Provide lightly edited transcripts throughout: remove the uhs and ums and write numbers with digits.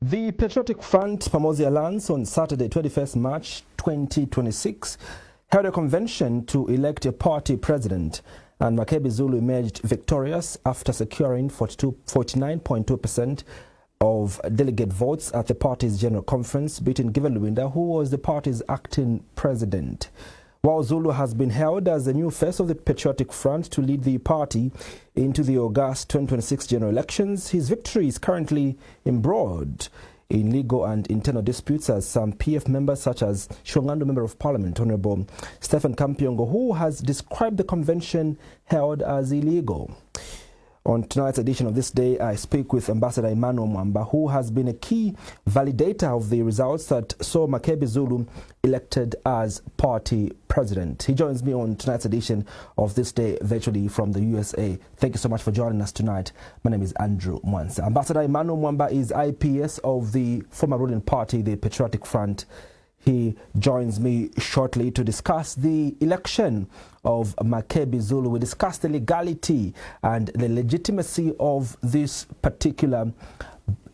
The Patriotic Front Pamosi Alliance on Saturday, 21st March 2026, held a convention to elect a party president, and Makebi Zulu emerged victorious after securing 49.2% of delegate votes at the party's general conference, beating Given Lubinda, who was the party's acting president. While Zulu has been hailed as the new face of the Patriotic Front to lead the party into the August 2026 general elections, his victory is currently embroiled in legal and internal disputes, as some PF members such as Shongando Member of Parliament Honorable Stephen Kampiongo, who has described the convention held as illegal. On tonight's edition of This Day, I speak with Ambassador Emmanuel Mwamba, who has been a key validator of the results that saw Makebi Zulu elected as party president. He joins me on tonight's edition of This Day virtually from the USA. Thank you so much for joining us tonight. My name is Andrew Mwansa. Ambassador Emmanuel Mwamba is IPS of the former ruling party, the Patriotic Front. He joins me shortly to discuss the election of Makebi Zulu. We discuss the legality and the legitimacy of this particular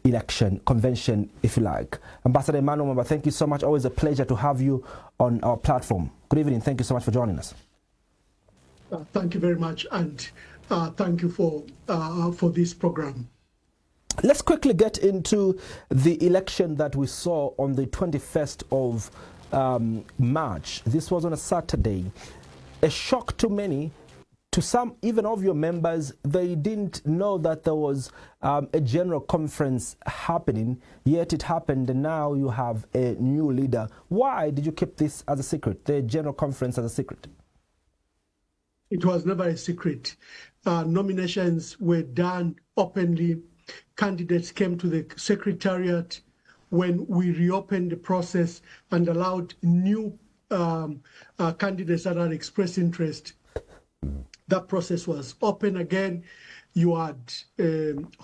election, convention, if you like. Ambassador Emmanuel Mwamba, thank you so much. Always a pleasure to have you on our platform. Good evening. Thank you so much for joining us. Thank you very much, and thank you for this program. Let's quickly get into the election that we saw on the 21st of March. This was on a Saturday. A shock to many, to some even of your members. They didn't know that there was a general conference happening, yet it happened, and now you have a new leader. Why did you keep this as a secret, the general conference as a secret? It was never a secret. Nominations were done openly. Candidates came to the secretariat when we reopened the process and allowed new candidates that had expressed interest. That process was open again. You had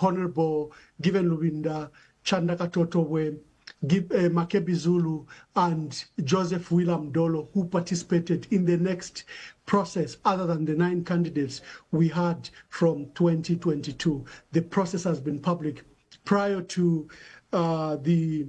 Honorable Given Lubinda, Chandaka Totowe, Makebi Zulu, and Joseph William Dolo, who participated in the next process other than the 9 candidates we had from 2022. The process has been public. Prior to the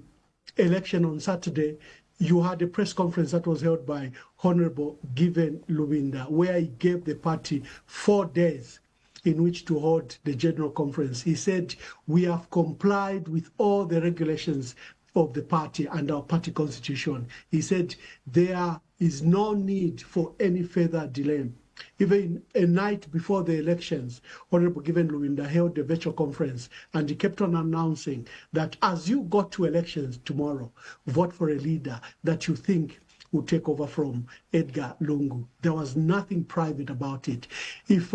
election on Saturday, you had a press conference that was held by Honorable Given Lubinda, where he gave the party 4 days in which to hold the general conference. He said, we have complied with all the regulations of the party and our party constitution. He said there is no need for any further delay. Even a night before the elections, Honorable Given Lubinda held a virtual conference, and he kept on announcing that as you go to elections tomorrow, vote for a leader that you think will take over from Edgar Lungu. There was nothing private about it. If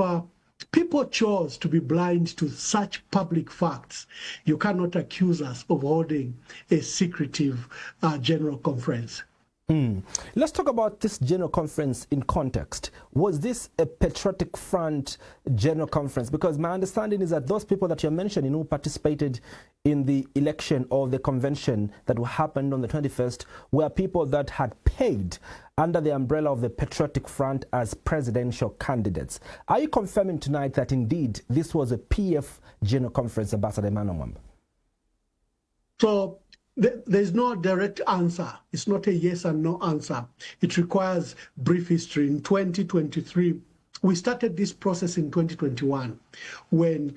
people chose to be blind to such public facts, you cannot accuse us of holding a secretive general conference. Let's talk about this general conference in context. Was this a Patriotic Front general conference? Because my understanding is that those people that you're mentioning who participated in the election or the convention that happened on the 21st were people that had paid under the umbrella of the Patriotic Front as presidential candidates. Are you confirming tonight that indeed this was a PF general conference, Ambassador Emmanuel Mwamba? So there's no direct answer. It's not a yes and no answer. It requires brief history. In 2023, we started this process in 2021 when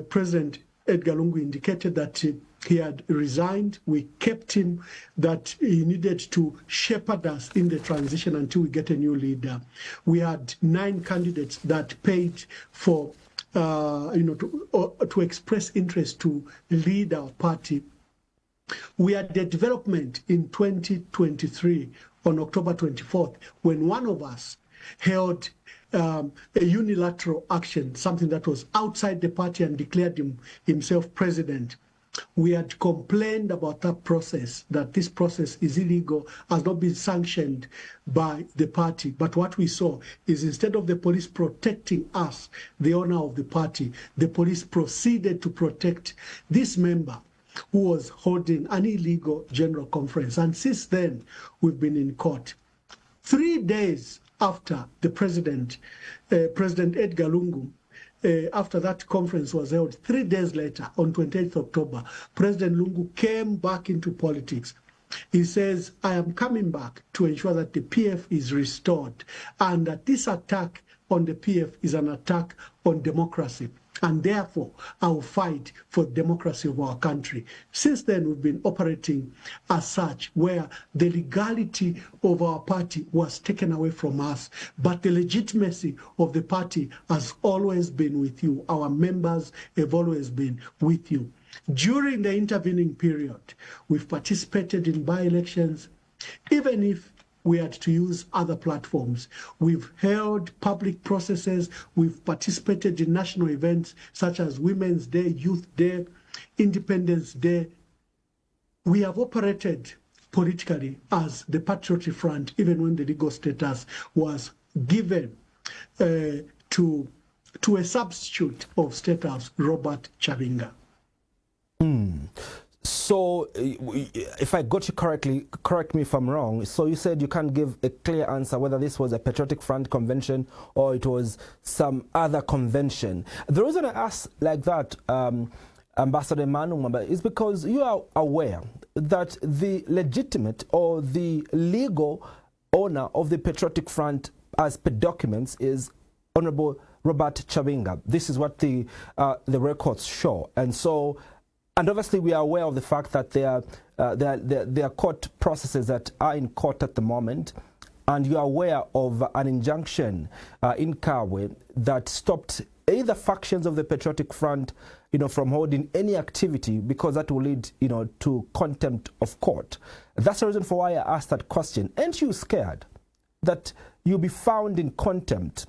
President Edgar Lungu indicated that he had resigned. We kept him, that he needed to shepherd us in the transition until we get a new leader. We had 9 candidates that paid for, to express interest to lead our party. We had the development in 2023 on October 24th when one of us held a unilateral action, something that was outside the party, and declared himself president. We had complained about that process, that this process is illegal, has not been sanctioned by the party. But what we saw is instead of the police protecting us, the owner of the party, the police proceeded to protect this member who was holding an illegal general conference. And since then, we've been in court. 3 days after the President Edgar Lungu after that conference was held, 3 days later, on 28th October, President Lungu came back into politics. He says, I am coming back to ensure that the PF is restored and that this attack on the PF is an attack on democracy. And therefore, I will fight for democracy of our country. Since then, we've been operating as such, where the legality of our party was taken away from us, but the legitimacy of the party has always been with you. Our members have always been with you. During the intervening period, we've participated in by-elections, even if we had to use other platforms. We've held public processes. We've participated in national events such as Women's Day, Youth Day, Independence Day. We have operated politically as the Patriotic Front, even when the legal status was given to a substitute of status, Robert Chavinga. So, if I got you correctly, correct me if I'm wrong, so you said you can't give a clear answer whether this was a Patriotic Front convention or it was some other convention. The reason I ask like that, Ambassador Manu Mwamba, is because you are aware that the legitimate or the legal owner of the Patriotic Front as per documents is Honorable Robert Chavinga. This is what the records show. And obviously, we are aware of the fact that there are court processes that are in court at the moment, and you are aware of an injunction in Kawe that stopped either factions of the Patriotic Front, from holding any activity because that will lead, to contempt of court. That's the reason for why I asked that question. Aren't you scared that you'll be found in contempt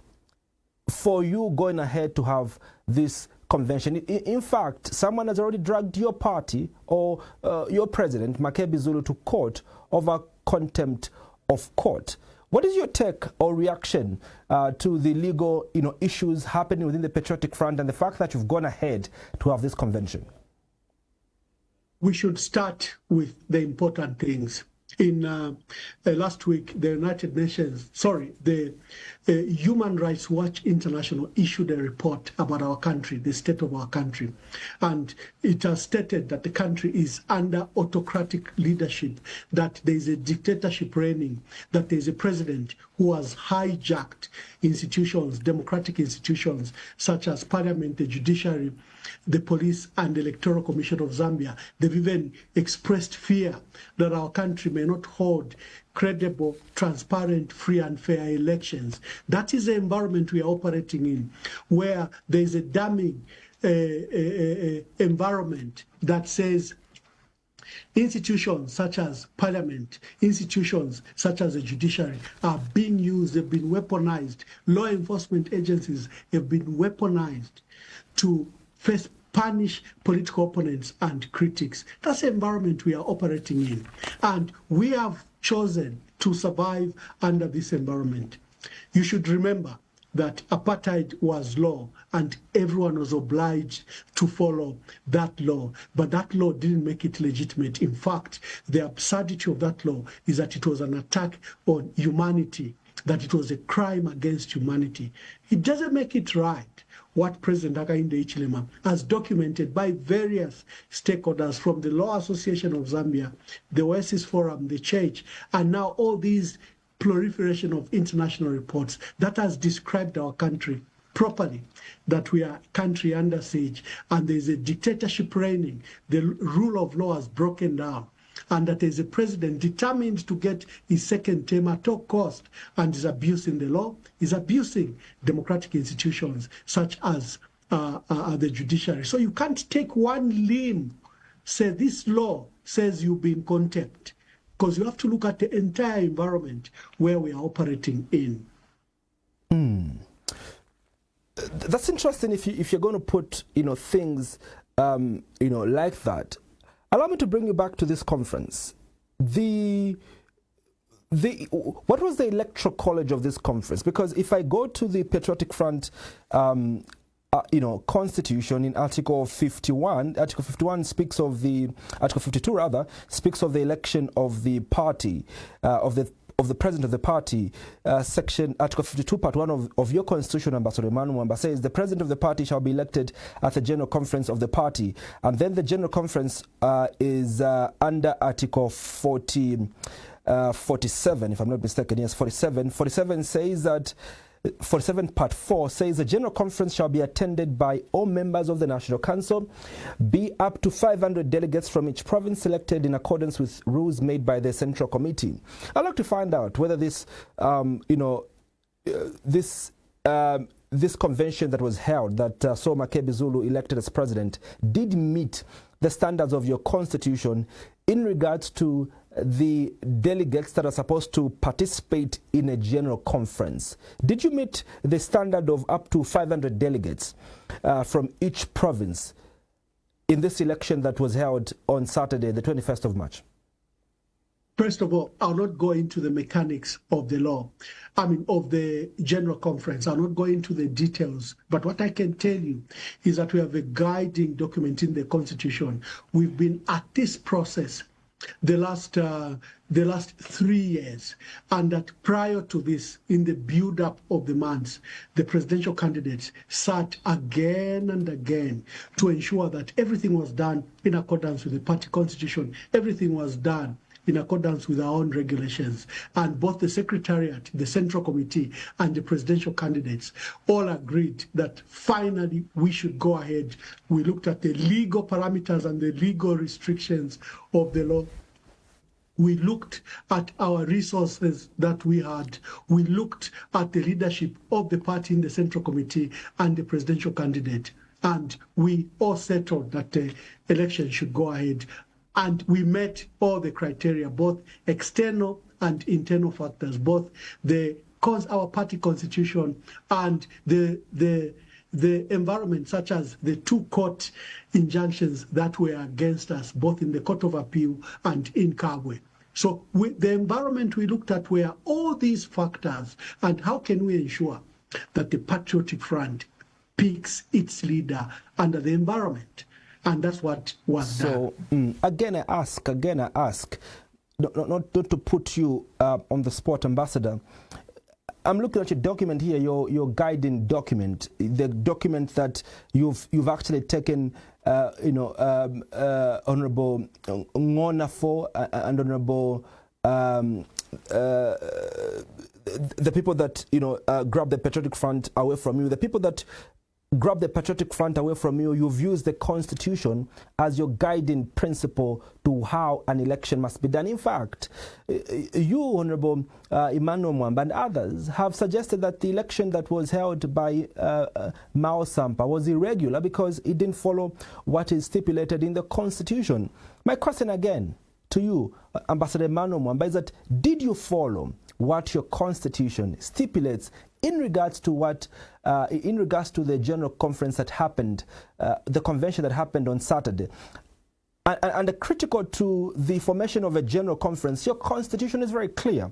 for you going ahead to have this convention? In fact, someone has already dragged your party or your president, Makebi Zulu, to court over contempt of court. What is your take or reaction to the legal issues happening within the Patriotic Front and the fact that you've gone ahead to have this convention? We should start with the important things. In last week, the Human Rights Watch International issued a report about our country, the state of our country. And it has stated that the country is under autocratic leadership, that there is a dictatorship reigning, that there is a president who has hijacked institutions, democratic institutions, such as parliament, the judiciary, the police, and the Electoral Commission of Zambia. They've even expressed fear that our country may not hold credible, transparent, free and fair elections. That is the environment we are operating in, where there is a damning environment that says institutions such as parliament, institutions such as the judiciary are being used, they've been weaponized. Law enforcement agencies have been weaponized to first punish political opponents and critics. That's the environment we are operating in. And we have chosen to survive under this environment. You should remember that apartheid was law and everyone was obliged to follow that law. But that law didn't make it legitimate. In fact, the absurdity of that law is that it was an attack on humanity, that it was a crime against humanity. It doesn't make it right. What President Hakainde Hichilema has documented by various stakeholders from the Law Association of Zambia, the Oasis Forum, the church, and now all these proliferation of international reports that has described our country properly, that we are a country under siege and there is a dictatorship reigning, the rule of law has broken down, and that there is a president determined to get his second term at all cost and is abusing the law, is abusing democratic institutions such as the judiciary. So you can't take one limb, say this law says you've been contempt, because you have to look at the entire environment where we are operating in. That's interesting if you're going to put things like that. Allow me to bring you back to this conference. What was the electoral college of this conference? Because if I go to the Patriotic Front, constitution in Article 51, Article 51 speaks of Article 52 rather, speaks of the election of the party, of the the president of the party, section Article 52, Part 1 of your constitution, Ambassador Emmanuel Mwamba, says the president of the party shall be elected at the general conference of the party. And then the general conference is under Article 47, if I'm not mistaken. Yes, 47. 47 says that 47 Part 4 says the general conference shall be attended by all members of the National Council, be up to 500 delegates from each province selected in accordance with rules made by the Central Committee. I'd like to find out whether this, this convention that was held that saw Makebi Zulu elected as president did meet the standards of your constitution in regards to the delegates that are supposed to participate in a general conference. Did you meet the standard of up to 500 delegates from each province in this election that was held on Saturday, the 21st of March? First of all, I'll not go into the mechanics of the law, of the general conference. I'll not go into the details. But what I can tell you is that we have a guiding document in the Constitution. We've been at this process the last 3 years, and that prior to this, in the build-up of the months, the presidential candidates sat again and again to ensure that everything was done in accordance with the party constitution, everything was done in accordance with our own regulations. And both the Secretariat, the Central Committee, and the presidential candidates all agreed that finally we should go ahead. We looked at the legal parameters and the legal restrictions of the law. We looked at our resources that we had. We looked at the leadership of the party in the Central Committee and the presidential candidate. And we all settled that the election should go ahead. And we met all the criteria, both external and internal factors, both our party constitution and the environment, such as the 2 court injunctions that were against us, both in the Court of Appeal and in Kabwe. So the environment we looked at were all these factors, and how can we ensure that the Patriotic Front picks its leader under the environment? And that's what was done. So, again I ask, not to put you on the spot, Ambassador. I'm looking at your document here, your guiding document, the document that you've actually taken, Honourable Ngona for, and Honourable the people that grab the Patriotic Front away from you, the people that grab the Patriotic Front away from you. You've used the Constitution as your guiding principle to how an election must be done. In fact, you, Honourable Emmanuel Mwamba, and others have suggested that the election that was held by Mao Sampa was irregular because it didn't follow what is stipulated in the Constitution. My question again to you, Ambassador Emmanuel Mwamba, is that did you follow what your Constitution stipulates in regards to the general conference that happened, the convention that happened on Saturday? And critical to the formation of a general conference, your Constitution is very clear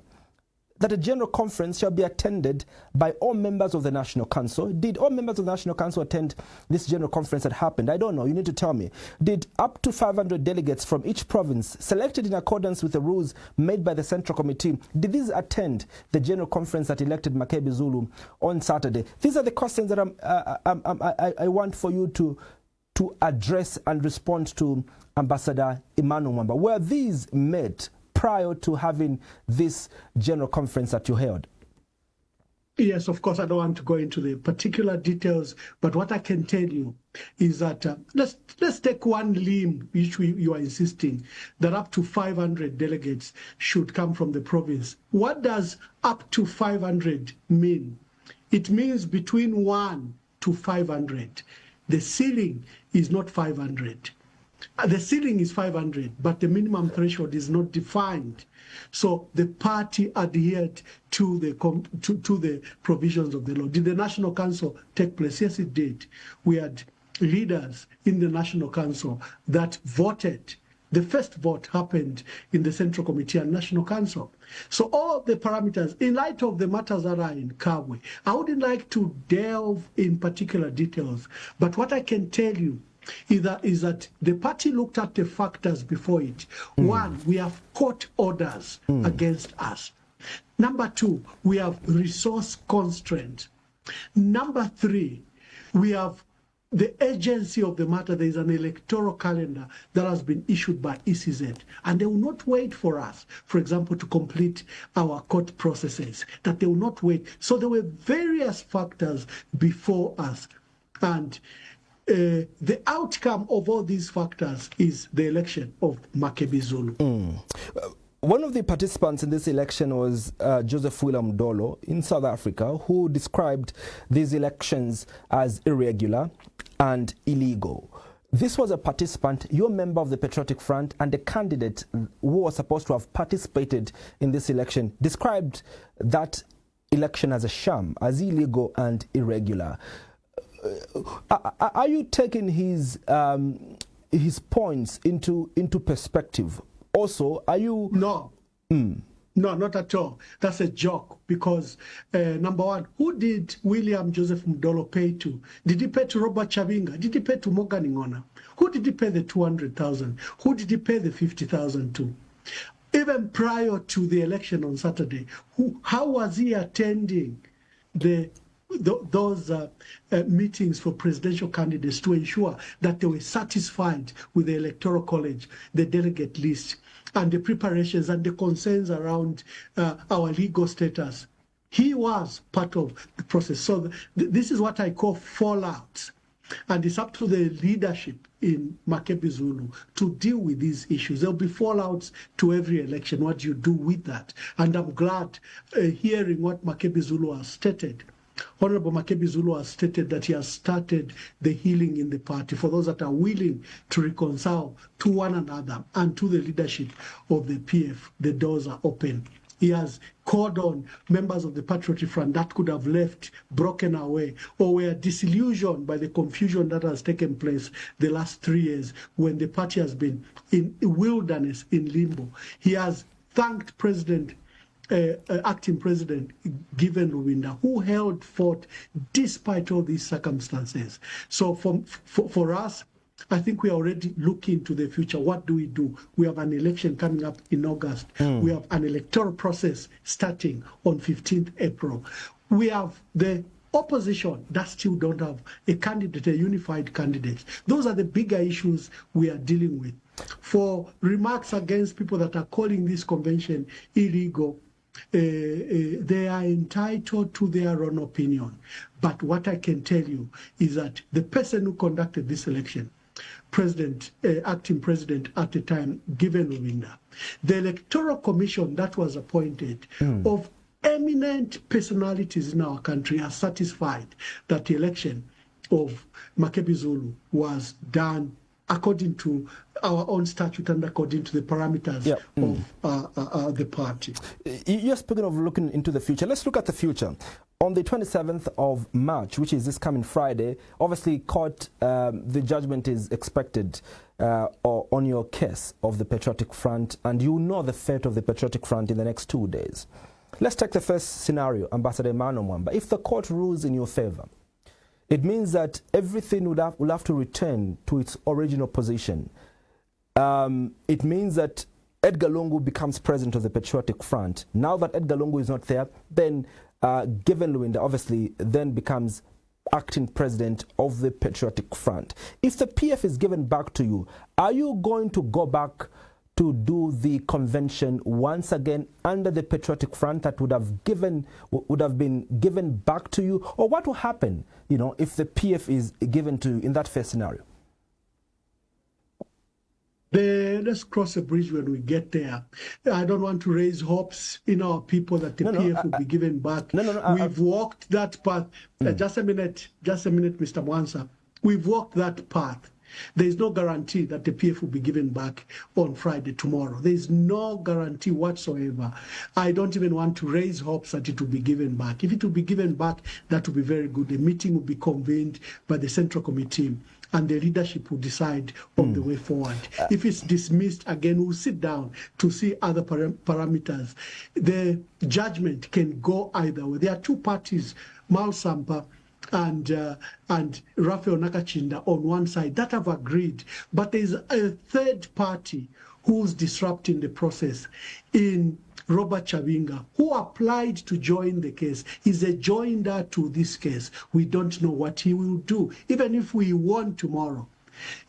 that a general conference shall be attended by all members of the National Council. Did all members of the National Council attend this general conference that happened? I don't know. You need to tell me. Did up to 500 delegates from each province, selected in accordance with the rules made by the Central Committee, did these attend the general conference that elected Makebi Zulu on Saturday? These are the questions that I want for you to address and respond to, Ambassador Emmanuel Mwamba. Were these met prior to having this general conference that you held? Yes, of course, I don't want to go into the particular details, but what I can tell you is that let's take one limb, which you are insisting, that up to 500 delegates should come from the province. What does up to 500 mean? It means between 1 to 500. The ceiling is not 500. The ceiling is 500, but the minimum threshold is not defined. So the party adhered to the provisions of the law. Did the National Council take place? Yes, it did. We had leaders in the National Council that voted. The first vote happened in the Central Committee and National Council. So all the parameters, in light of the matters that are in Kabwe, I wouldn't like to delve in particular details, but what I can tell you is that the party looked at the factors before it. One, we have court orders against us. Number two, we have resource constraint. Number three, we have the agency of the matter. There is an electoral calendar that has been issued by ECZ, and they will not wait for us, for example, to complete our court processes, that they will not wait. So there were various factors before us, and the outcome of all these factors is the election of Makebi Zulu. One of the participants in this election was Joseph William Dolo in South Africa, who described these elections as irregular and illegal. This was a participant, you're a member of the Patriotic Front, and the candidate who was supposed to have participated in this election described that election as a sham, as illegal and irregular. Are you taking his points into perspective? Also, are you... No. No, not at all. That's a joke because, number one, who did William Joseph Mdolo pay to? Did he pay to Robert Chavinga? Did he pay to Morgan Ngona? Who did he pay the 200,000? Who did he pay the 50,000 to? Even prior to the election on Saturday, how was he attending those meetings for presidential candidates to ensure that they were satisfied with the Electoral College, the delegate list, and the preparations and the concerns around our legal status? He was part of the process. So this is what I call fallout. And it's up to the leadership in Makebi Zulu to deal with these issues. There'll be fallouts to every election. What do you do with that? And I'm glad hearing what Makebi Zulu has stated. Honorable Makebi Zulu has stated that he has started the healing in the party for those that are willing to reconcile to one another and to the leadership of the PF. The doors are open. He has called on members of the Patriotic Front that could have left broken away or were disillusioned by the confusion that has taken place the last 3 years when the party has been in wilderness, in limbo. He has thanked Acting President Given Rwinda, who held forth despite all these circumstances. So for us, I think we are already looking to the future. What do we do? We have an election coming up in August. We have an electoral process starting on 15th April. We have the opposition that still don't have a candidate, a unified candidate. Those are the bigger issues we are dealing with. For remarks against people that are calling this convention illegal, they are entitled to their own opinion. But what I can tell you is that the person who conducted this election, acting president at the time, Given Rwinda, the Electoral Commission that was appointed of eminent personalities in our country are satisfied that the election of Makebi Zulu was done according to our own statute and according to the parameters of the party. You're speaking of looking into the future. Let's look at the future. On the 27th of March, which is this coming Friday, obviously the judgment is expected on your case of the Patriotic Front, and you know the fate of the Patriotic Front in the next 2 days. Let's take the first scenario, Ambassador Emmanuel Mwamba. If the court rules in your favor, it means that everything will have to return to its original position. It means that Edgar Lungu becomes president of the Patriotic Front. Now that Edgar Lungu is not there, then Given Rwinda obviously then becomes acting president of the Patriotic Front. If the PF is given back to you, are you going to go back to do the convention once again under the Patriotic Front that would have been given back to you? Or what will happen, if the PF is given to you in that first scenario? Let's cross a bridge when we get there. I don't want to raise hopes in our people that the PF will be given back. We've walked that path. Just a minute, Mr. Mwansa. We've walked that path. There is no guarantee that the PF will be given back on Friday, tomorrow. There is no guarantee whatsoever. I don't even want to raise hopes that it will be given back. If it will be given back, that will be very good. A meeting will be convened by the Central Committee, and the leadership will decide on the way forward. If it's dismissed, again, we'll sit down to see other parameters. The judgment can go either way. There are two parties, Mal Sampa and Raphael Nakachinda on one side that have agreed, but there's a third party who's disrupting the process in Robert Chavinga, who applied to join the case. He's a joinder to this case. We don't know what he will do. Even if we won tomorrow,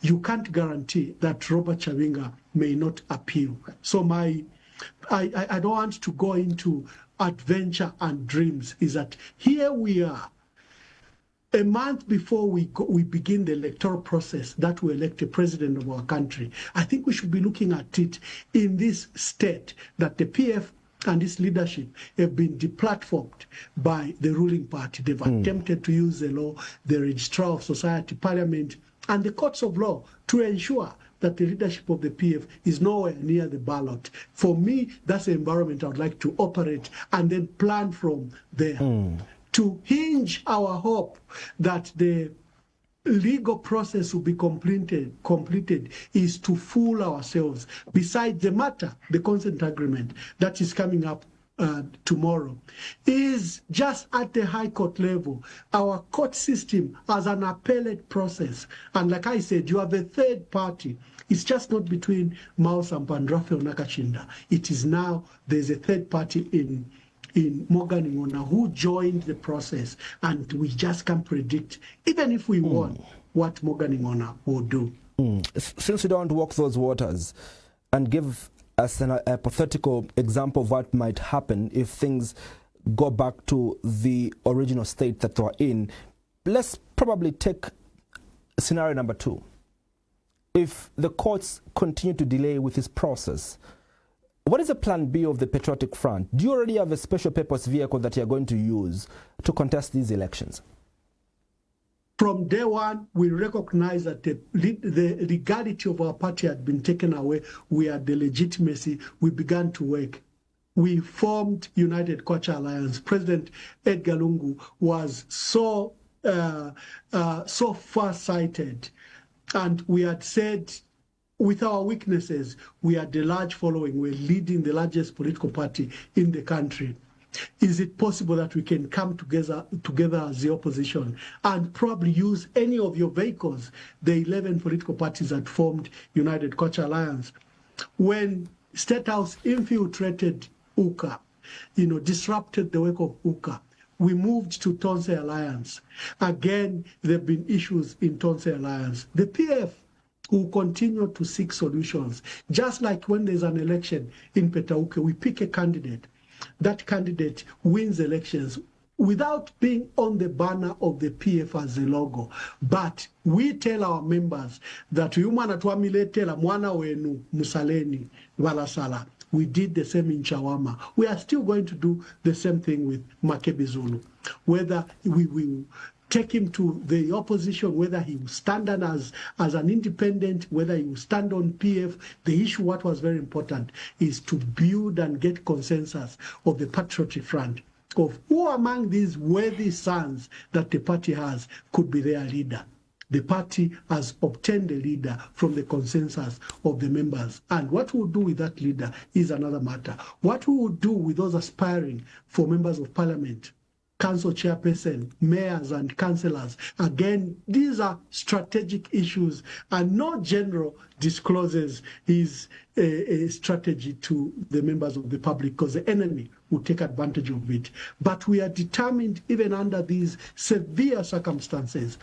you can't guarantee that Robert Chavinga may not appeal. So I don't want to go into adventure and dreams. Is that here we are, a month before we begin the electoral process that will elect a president of our country. I think we should be looking at it in this state that the PF and its leadership have been deplatformed by the ruling party. They've attempted to use the law, the registrar of society, parliament, and the courts of law to ensure that the leadership of the PF is nowhere near the ballot. For me, that's the environment I would like to operate and then plan from there. To hinge our hope that the legal process will be completed is to fool ourselves. Besides the matter, the consent agreement that is coming up tomorrow is just at the high court level. Our court system has an appellate process. And like I said, you have a third party. It's just not between Maus and Rafael Nakashinda. It is now, there's a third party in Morgan Ngona who joined the process, and we just can't predict, even if we won, what Morgan Ngona will do. Since we don't walk those waters and give us a hypothetical example of what might happen if things go back to the original state that they were in, let's probably take scenario number 2. If the courts continue to delay with this process, what is the plan B of the Patriotic Front? Do you already have a special purpose vehicle that you're going to use to contest these elections? From day one, we recognize that the legality of our party had been taken away. We had the legitimacy. We began to work. We formed United Culture Alliance. President Edgar Lungu was so far-sighted, and we had said, with our weaknesses, we had a large following. We're leading the largest political party in the country. Is it possible that we can come together as the opposition and probably use any of your vehicles, the 11 political parties that formed United Culture Alliance? When State House infiltrated UCA, disrupted the work of UCA, we moved to Tonse Alliance. Again, there have been issues in Tonse Alliance. The PF will continue to seek solutions. Just like when there's an election in Petauke, we pick a candidate. That candidate wins elections without being on the banner of the PF as the logo. But we tell our members that mwana wenu musaleni walasala. We did the same in Chawama. We are still going to do the same thing with Makebi Zulu. Whether we will take him to the opposition, whether he will stand as an independent, whether he will stand on PF. The issue, what was very important, is to build and get consensus of the Patriotic Front, of who among these worthy sons that the party has could be their leader. The party has obtained a leader from the consensus of the members. And what we'll do with that leader is another matter. What we will do with those aspiring for members of parliament, council chairperson, mayors and councillors. Again, these are strategic issues, and no general discloses his a strategy to the members of the public, because the enemy will take advantage of it. But we are determined, even under these severe circumstances,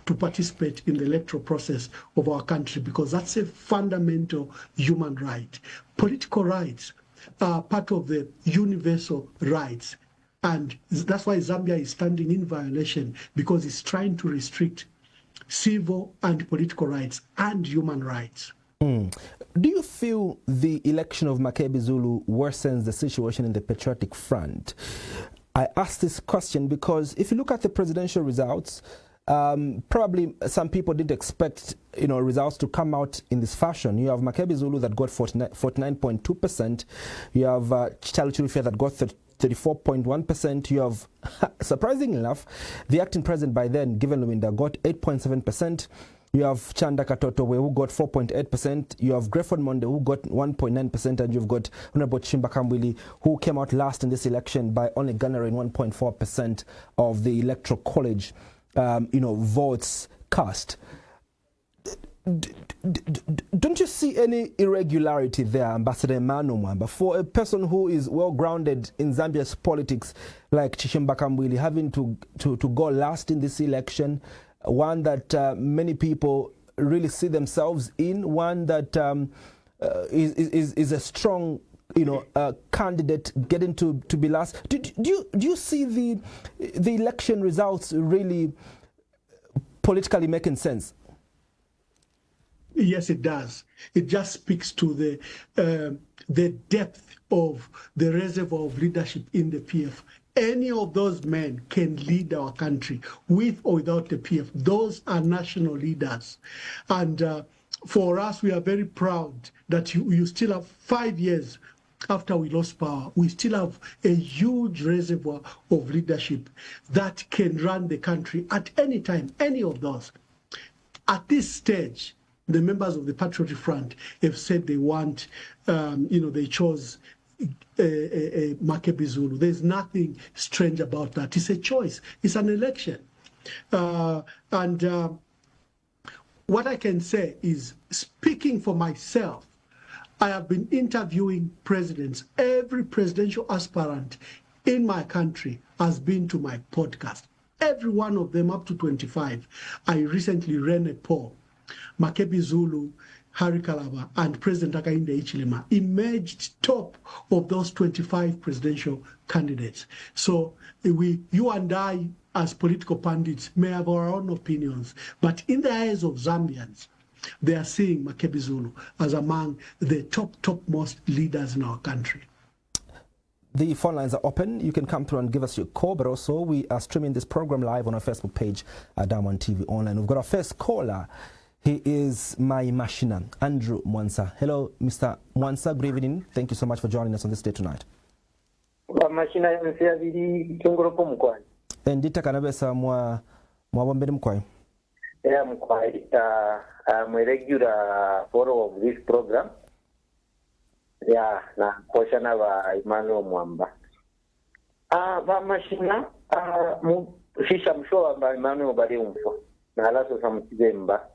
to participate in the electoral process of our country, because that's a fundamental human right. Political rights are part of the universal rights. And that's why Zambia is standing in violation, because it's trying to restrict civil and political rights and human rights. Do you feel the election of Makebi Zulu worsens the situation in the Patriotic Front? I ask this question because if you look at the presidential results, probably some people didn't expect results to come out in this fashion. You have Makebi Zulu that got 49.2%. You have Chitalu Chilufya that got 34.1%. You have, surprisingly enough, the acting president by then, Given Luminda, got 8.7%. You have Chanda Katotowe, who got 4.8%. You have Grefford Monde, who got 1.9%. And you've got Honorable Chimba Kamwili, who came out last in this election by only garnering 1.4% of the electoral college votes cast. Don't you see any irregularity there, Ambassador Emmanuel Mwamba, for a person who is well grounded in Zambia's politics, like Chishimba Kambwili, having to go last in this election, one that many people really see themselves in, one that is a strong, candidate getting to be last? Do you see the election results really politically making sense? Yes, it does. It just speaks to the depth of the reservoir of leadership in the PF. Any of those men can lead our country with or without the PF. Those are national leaders. And for us, we are very proud that you still have 5 years after we lost power. We still have a huge reservoir of leadership that can run the country at any time, any of those. At this stage, the members of the Patriotic Front have said they want, they chose Makebi Zulu. There's nothing strange about that. It's a choice. It's an election. And what I can say is, speaking for myself, I have been interviewing presidents. Every presidential aspirant in my country has been to my podcast. Every one of them, up to 25. I recently ran a poll. Makebi Zulu, Harry Kalaba, and President Hakainde Hichilema emerged top of those 25 presidential candidates. So you and I, as political pundits, may have our own opinions, but in the eyes of Zambians, they are seeing Makebi Zulu as among the topmost leaders in our country. The phone lines are open. You can come through and give us your call, but also we are streaming this program live on our Facebook page at Diamond TV Online. We've got our first caller. He is my machina, Andrew Mwansa. Hello, Mr. Mwansa. Good evening. Thank you so much for joining us on this day tonight. Ndita kanabesa mwabombeni mkwai. Yeah, I'm a regular follower of this program. Yeah, na koshana wa Emmanuel Mwamba. Machina, shisha mshoa amba Emmanuel bali umfo. Na alaso samtizemba.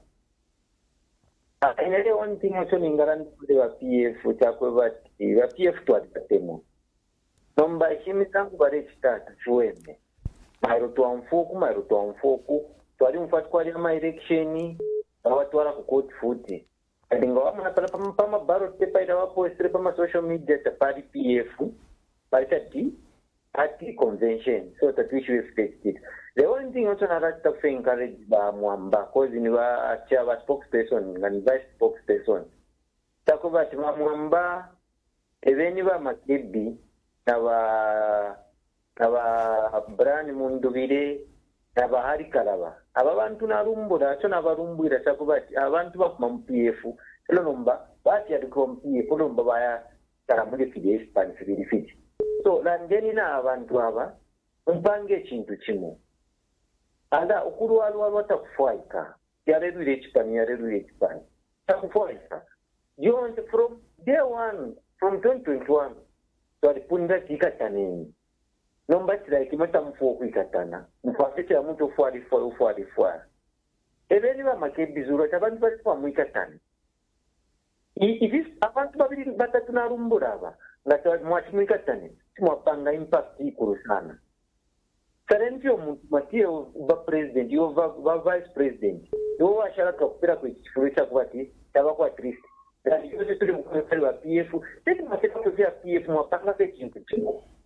And one thing also in guarantee the PF, which are covered, the PF to at the demo. Number Shimisan Barista to Fueme. My rotom foku, to a fat quality my election, our Tuara coat footy. I think I'm Pama Barrot paper our post my social media to party PF by 30 at the convention, so that we should expect it. The only thing also I like to encourage Mwamba, because you are a chair spokesperson and vice spokesperson. Takuba Mwamba, Eveniva Makebi, our brand Munduvide, our Hari Kalava. Abantu na rumbo da chona barumbu ira Takubati, abantu ba PF, Lomba, but you had to come PF, Lomba via Taramudi Fide, Spanish Fide. So, Landeni na abantu aba, umpange chintu chimu. Ala ukuru walu watakufuaika. Yaredu Chipani. Takufuaika. You want from day one, from 2021, to alipunda kikataneni. Nomba chila mata mfuoku ikatana. Mfuafete ya mtu ufuari. Eveni wa Makebi Zulu, tabantu bati kwa mwikatani. If abantu babili batatu na rumburaba, ngata mwachi mwikatani, mwapanga impact ikuru sana. Currently, Mateo va president, you va vice president. You va shara kapira kwa chifurisha kwa taba kwa trist. That you just to mkufeli PF. Tete maseka kufia PF mwapanga kwa chintu.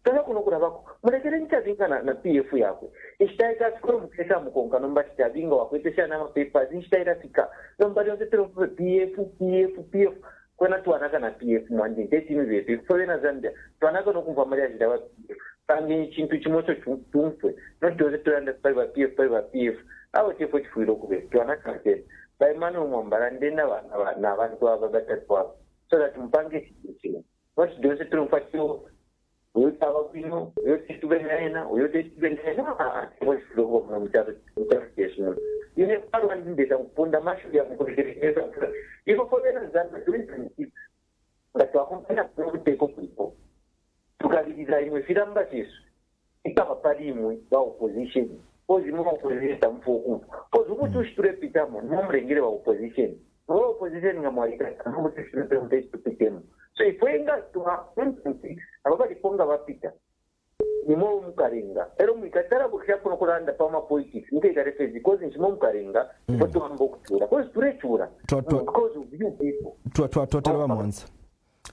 Kana kuna bako. Mwelekele nitazinga na PF yako. Ishtaika sikuru mkesa mkonga nomba chitazinga wakwetesha na papers. Ishtaika fika. Nomba yonze tero PF. Kwena tuanaka na PF mwandi. Tete mwepe. Kwa na Zambia. Tuanaka nukumva maria jidawa PF. Tangi chintu chimoto tumfwe. Not to understand by PF. Awo chifo chifuiro kube. Tuanaka kete. By Emmanuel Mwamba ndena na abantu ababata kwa. So that mpange chitu. What does it to fatio? We have a pino, we have to be hena, we have to be hena. What's the hope of interpretation? You have one data fundamental. If a foreigner that but to accompany a take of people. To design with Filambatis. It have a padim opposition. Pose more opposition for who to repeat them, no regular opposition. opposition nga mwalikata nomutesitupitemu so ifwenga tuwa 2026 ababaliponga bapita nimwo mukarenga ero mwikatara bukyakuno kulanda pama politics nikekarefezi because nchimo mukarenga foto ambo kutura because turechura because of you people twatotera bamonza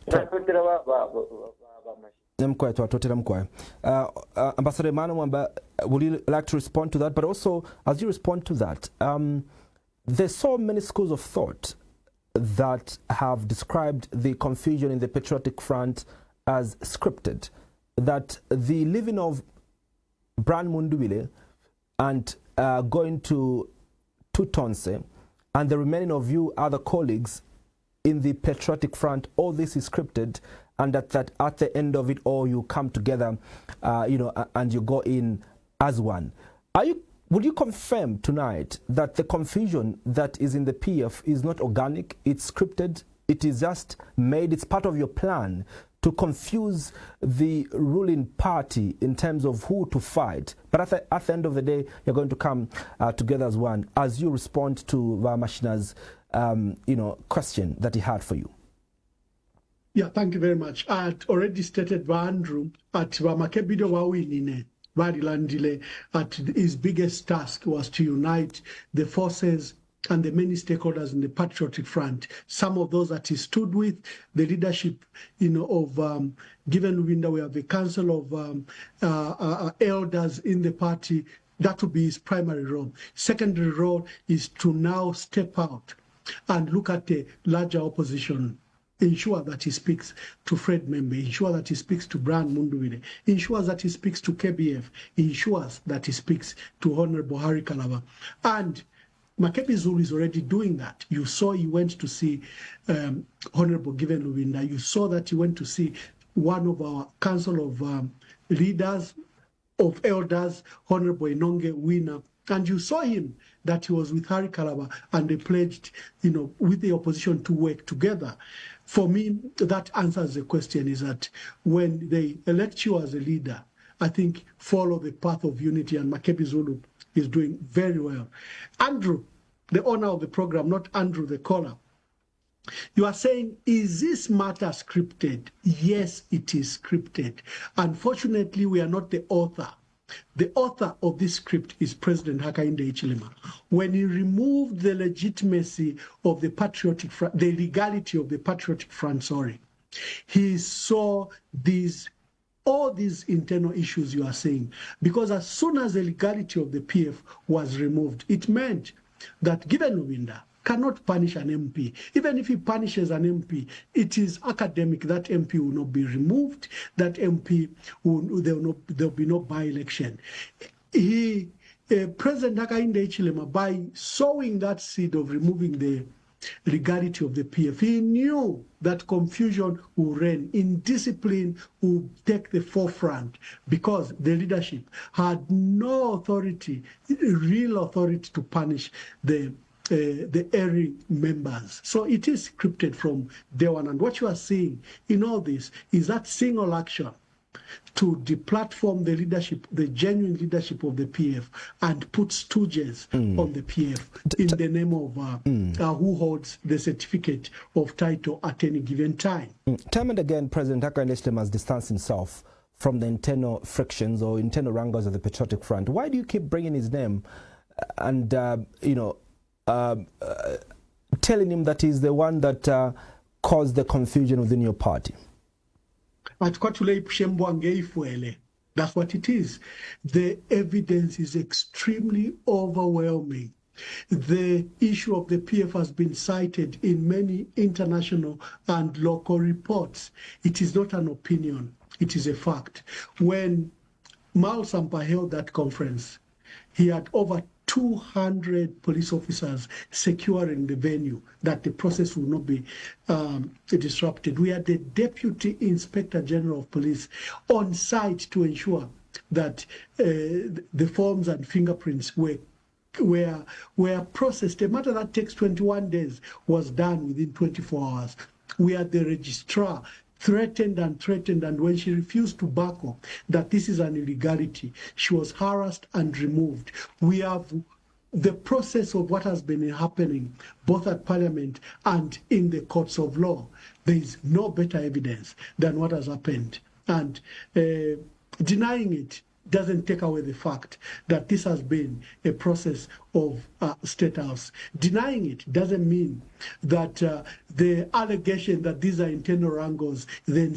twatotera ba Mkwaye twatotera Mkwaye. Ambassador Emmanuel Mwamba, would you like to respond to that? But also, as you respond to that, there's so many schools of thought that have described the confusion in the Patriotic Front as scripted, that the leaving of Brian Mundubile and going to Tutonse and the remaining of you other colleagues in the Patriotic Front, all this is scripted, and that at the end of it all you come together, and you go in as one. Would you confirm tonight that the confusion that is in the PF is not organic, it's scripted, it is just made, it's part of your plan to confuse the ruling party in terms of who to fight, but at the end of the day, you're going to come together as one, as you respond to Vamashina's question that he had for you? Yeah, thank you very much. I had already stated by Andrew at Vamakebido Wawinine, Varilandile, at his biggest task was to unite the forces and the many stakeholders in the Patriotic Front. Some of those that he stood with, the leadership, of Given Lubinda, we have a council of elders in the party. That would be his primary role. Secondary role is to now step out and look at the larger opposition. Ensure that he speaks to Fred Membe, ensure that he speaks to Brian Mundubile, ensures that he speaks to KBF, ensures that he speaks to Honorable Harry Kalaba. And Makebi Zulu is already doing that. You saw he went to see Honorable Given Lubinda. You saw that he went to see one of our council of leaders, of elders, Honorable Inonge Winner. And you saw him that he was with Harry Kalaba and they pledged, with the opposition to work together. For me, that answers the question is that when they elect you as a leader, I think follow the path of unity, and Makebi Zulu is doing very well. Andrew, the owner of the program, not Andrew the caller, you are saying, is this matter scripted? Yes, it is scripted. Unfortunately, we are not the author. The author of this script is President Hakainde Hichilema. When he removed the legitimacy of the Patriotic Front, the legality of the Patriotic Front, he saw all these internal issues you are saying. Because as soon as the legality of the PF was removed, it meant that Given Lubinda cannot punish an MP. Even if he punishes an MP, it is academic. That MP will not be removed. That MP, there will be no by-election. President Hakainde Hichilema, by sowing that seed of removing the legality of the PF, he knew that confusion will reign, indiscipline will take the forefront, because the leadership had no authority, real authority to punish the erring members. So it is scripted from day one. And what you are seeing in all this is that single action to deplatform the leadership, the genuine leadership of the PF, and put stooges on the PF in the name of who holds the certificate of title at any given time. Time and again, President Hakainde Hichilema has distanced himself from the internal frictions or internal wrangles of the Patriotic Front. Why do you keep bringing his name and, telling him that he's the one that caused the confusion within your party? That's what it is. The evidence is extremely overwhelming. The issue of the PF has been cited in many international and local reports. It is not an opinion, it is a fact. When Mal Sampa held that conference, he had over 200 police officers securing the venue, that the process will not be disrupted. We had the Deputy Inspector General of Police on site to ensure that the forms and fingerprints were processed. A matter that takes 21 days was done within 24 hours. We had the registrar threatened, and when she refused to back up that this is an illegality, she was harassed and removed. We have the process of what has been happening both at Parliament and in the courts of law, there is no better evidence than what has happened. And denying it doesn't take away the fact that this has been a process of State House. Denying it doesn't mean that the allegation that these are internal wrangles then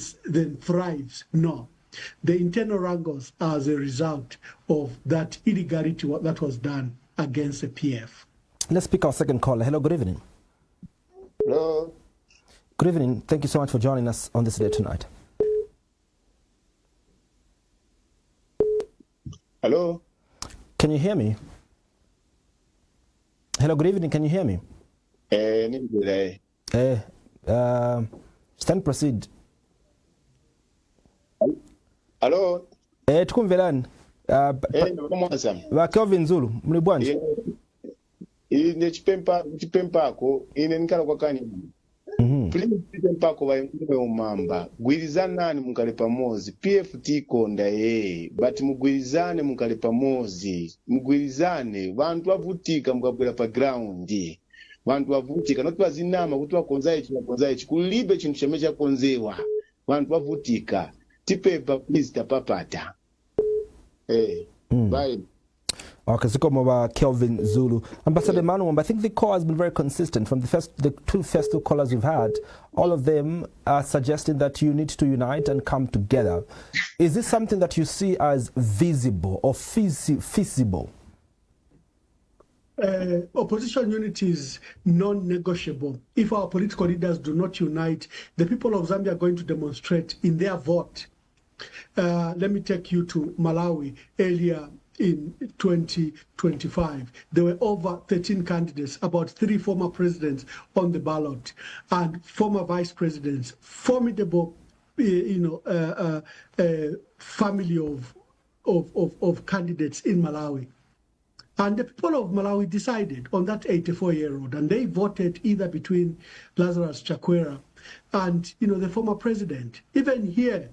thrives. No. The internal wrangles are as a result of that illegality that was done against the PF. Let's pick our second caller. Hello, good evening. Hello. Good evening. Thank you so much for joining us on this day tonight. Hello. Can you hear me? Hello, good evening. Can you hear me? Stand proceed. Hello. Tukumvelani. Wa Kelvin Zulu, muli bwanji? Ine chipempa ko ine nikala kwa kani. Please chipempa ko bayimwe umamba. Gwirizanani mukale pamozi. PFT konda but mugwirizane mukale pamozi. Mugwirizane bantu bavutika mukabwera pa ground. Bantu bavutika not bazinama kuti bakonza ichi kulibe chintu chemecha konzewa. Bantu bavutika. Tipepa please tapapata. Bye. Okay, so come over Kelvin Zulu. Ambassador Manu, I think the call has been very consistent from the first two callers we've had. All of them are suggesting that you need to unite and come together. Is this something that you see as visible or feasible? Opposition unity is non-negotiable. If our political leaders do not unite, the people of Zambia are going to demonstrate in their vote. Let me take you to Malawi earlier in 2025. There were over 13 candidates, about 3 former presidents on the ballot, and former vice presidents, formidable, family of candidates in Malawi. And the people of Malawi decided on that 84-year-old, and they voted either between Lazarus Chakwera and the former president. Even here,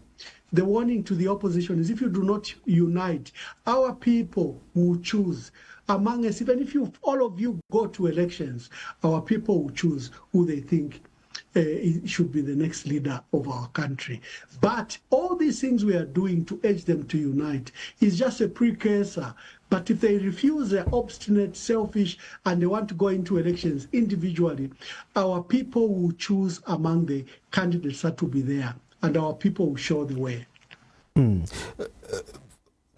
the warning to the opposition is if you do not unite, our people will choose among us. Even if all of you go to elections, our people will choose who they think should be the next leader of our country. But all these things we are doing to urge them to unite is just a precursor. But if they refuse, they're obstinate, selfish, and they want to go into elections individually, our people will choose among the candidates that will be there, and our people will show the way.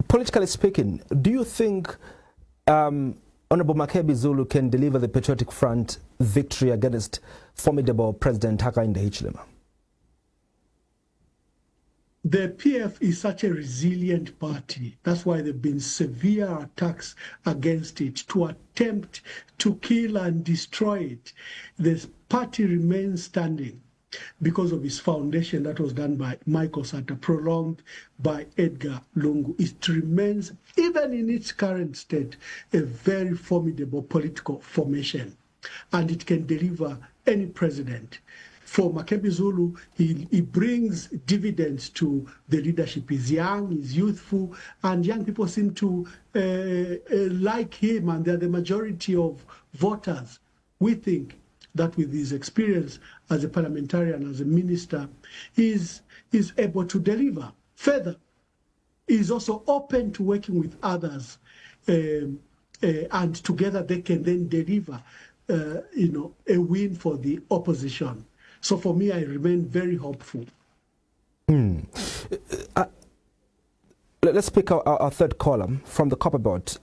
Politically speaking, do you think Honorable Makebi Zulu can deliver the Patriotic Front victory against formidable President Hakainde Hichilema? The PF is such a resilient party. That's why there have been severe attacks against it to attempt to kill and destroy it. This party remains standing because of its foundation that was done by Michael Sata, prolonged by Edgar Lungu. It remains, even in its current state, a very formidable political formation, and it can deliver any president. For Makebi Zulu, he brings dividends to the leadership. He's young, he's youthful, and young people seem to like him, and they're the majority of voters. We think that with his experience as a parliamentarian, as a minister, he's able to deliver. Further, he's also open to working with others, and together they can then deliver a win for the opposition. So for me, I remain very hopeful. Let's pick our third column from the Copperbot.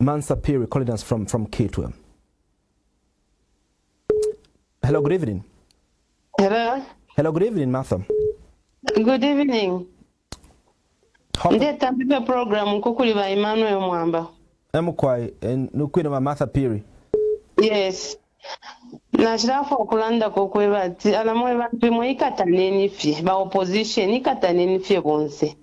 Mansa Piri calling us from Kitwe. Hello, good evening. Hello. Hello, good evening, Martha. Good evening. Ndetambira program kukuli ba Emmanuel Mwamba. Emukwai nukwina Martha Piri. Yes. Nashirafu okulanda kokweba ati alamwe bantu mwikataneni fye ba opposition ikataneni fye bonse.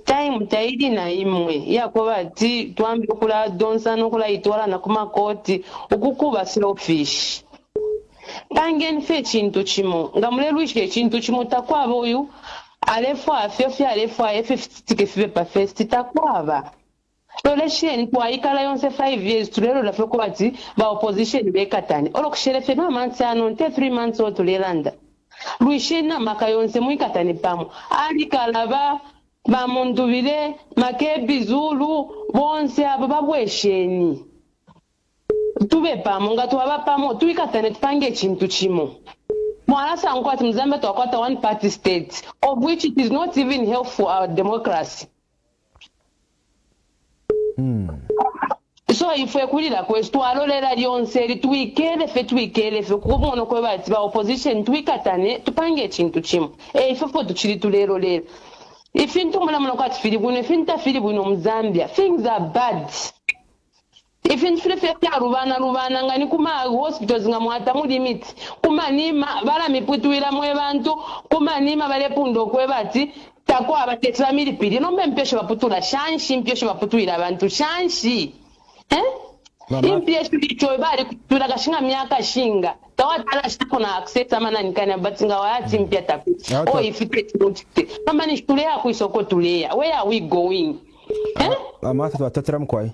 Time taidi na imwe yakoba ati twambi okula donsa nokula itwala na kuma koti okukuba selfish. Tangen fe chintu chimo ngamulelwishe ekintu kimo takwaba oyu alefwa afefya alefwa efefitike fibe pa festi takwaba Election twaikala yonse 5 years tulero lafeko bati ba opposition bekatani olokusherefe no months ano 3 months otulelanda luishina makayonse mwikatani pamo ali kalaba bamundubire Makebi Zulu bonse abo babwesheni tube pamo nga twaba pamo tuikatane tupange chintu chimo mwana sankwati Mzambia twakwata one party state of which it is not even helpful for our democracy. So ifwe kulira kwestu alolera lyonse twikelefe kubono kwe bati ba opposition twikatane tupange ekintu kimu ifefo tukiri tulero lero ifintu mulamuno kwati filibuno ifinta filibuno Mzambia things are bad ifintu filefe rubana ngani kuma hospitals nga mwata mu limit kuma nima bala miputwira mwe bantu kuma nima bale pundo kwe bati takwa abatetra milipidi nombe mpesho baputula shanshi mpesho baputwira abantu shanshi impesho bicho bali kutula gashinga myaka shinga tawatala shitako na access amana nikana batinga wayati mpya taku o ifite tute mama ni shule yako isoko tulea where are we going Martha twatatera mkwai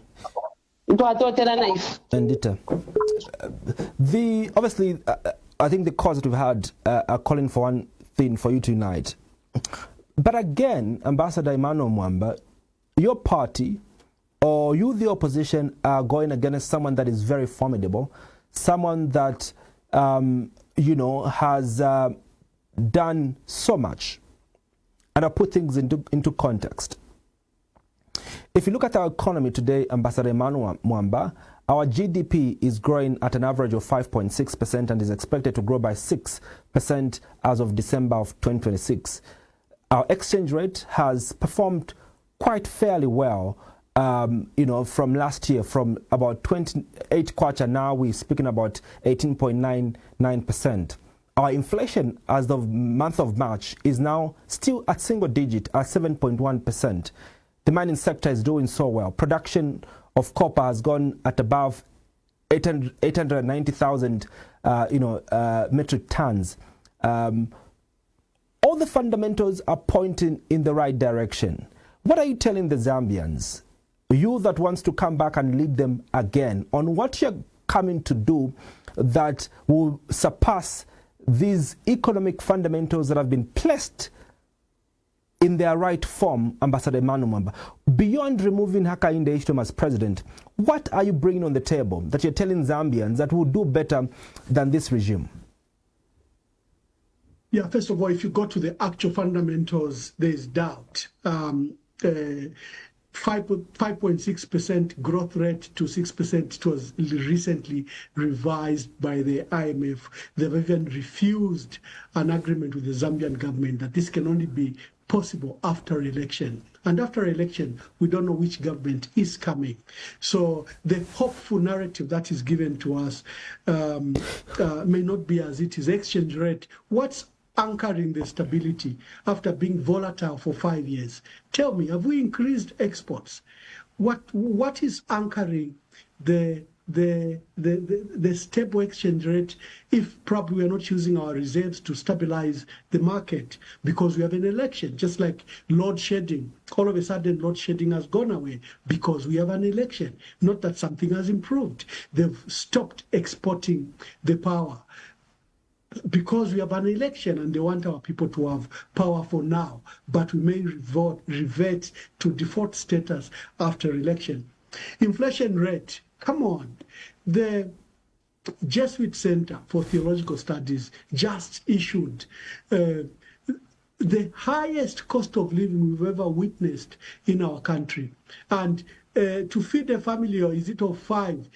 twatotera knife Ndita obviously I think the cause that we've had are calling for one thing for you tonight. But again, Ambassador Emmanuel Mwamba, your party or you, the opposition, are going against someone that is very formidable, someone that, has done so much. And I'll put things into context. If you look at our economy today, Ambassador Emmanuel Mwamba, our GDP is growing at an average of 5.6% and is expected to grow by 6% as of December of 2026. Our exchange rate has performed quite fairly well, from last year, from about 28 kwacha, now we're speaking about 18.99%. Our inflation as of month of March is now still at single digit at 7.1%. The mining sector is doing so well. Production of copper has gone at above 890,000 metric tons. All the fundamentals are pointing in the right direction. What are you telling the Zambians, you that wants to come back and lead them again, on what you're coming to do that will surpass these economic fundamentals that have been placed in their right form, Ambassador Emmanuel Mwamba? Beyond removing Hakainde Hichilema as president, what are you bringing on the table that you're telling Zambians that will do better than this regime? Yeah, first of all, if you go to the actual fundamentals, there is doubt. 5.6% growth rate to 6%. It was recently revised by the IMF. They've even refused an agreement with the Zambian government that this can only be possible after election. And after election, we don't know which government is coming. So the hopeful narrative that is given to us may not be as it is. Exchange rate, what's anchoring the stability after being volatile for 5 years? Tell me, have we increased exports? What is anchoring the stable exchange rate if probably we are not using our reserves to stabilize the market because we have an election? Just like load shedding, all of a sudden load shedding has gone away because we have an election. Not that something has improved. They've stopped exporting the power because we have an election and they want our people to have power for now, but we may revert to default status after election. Inflation rate, come on. The Jesuit Center for Theological Studies just issued the highest cost of living we've ever witnessed in our country. And to feed a family, or is it of 5,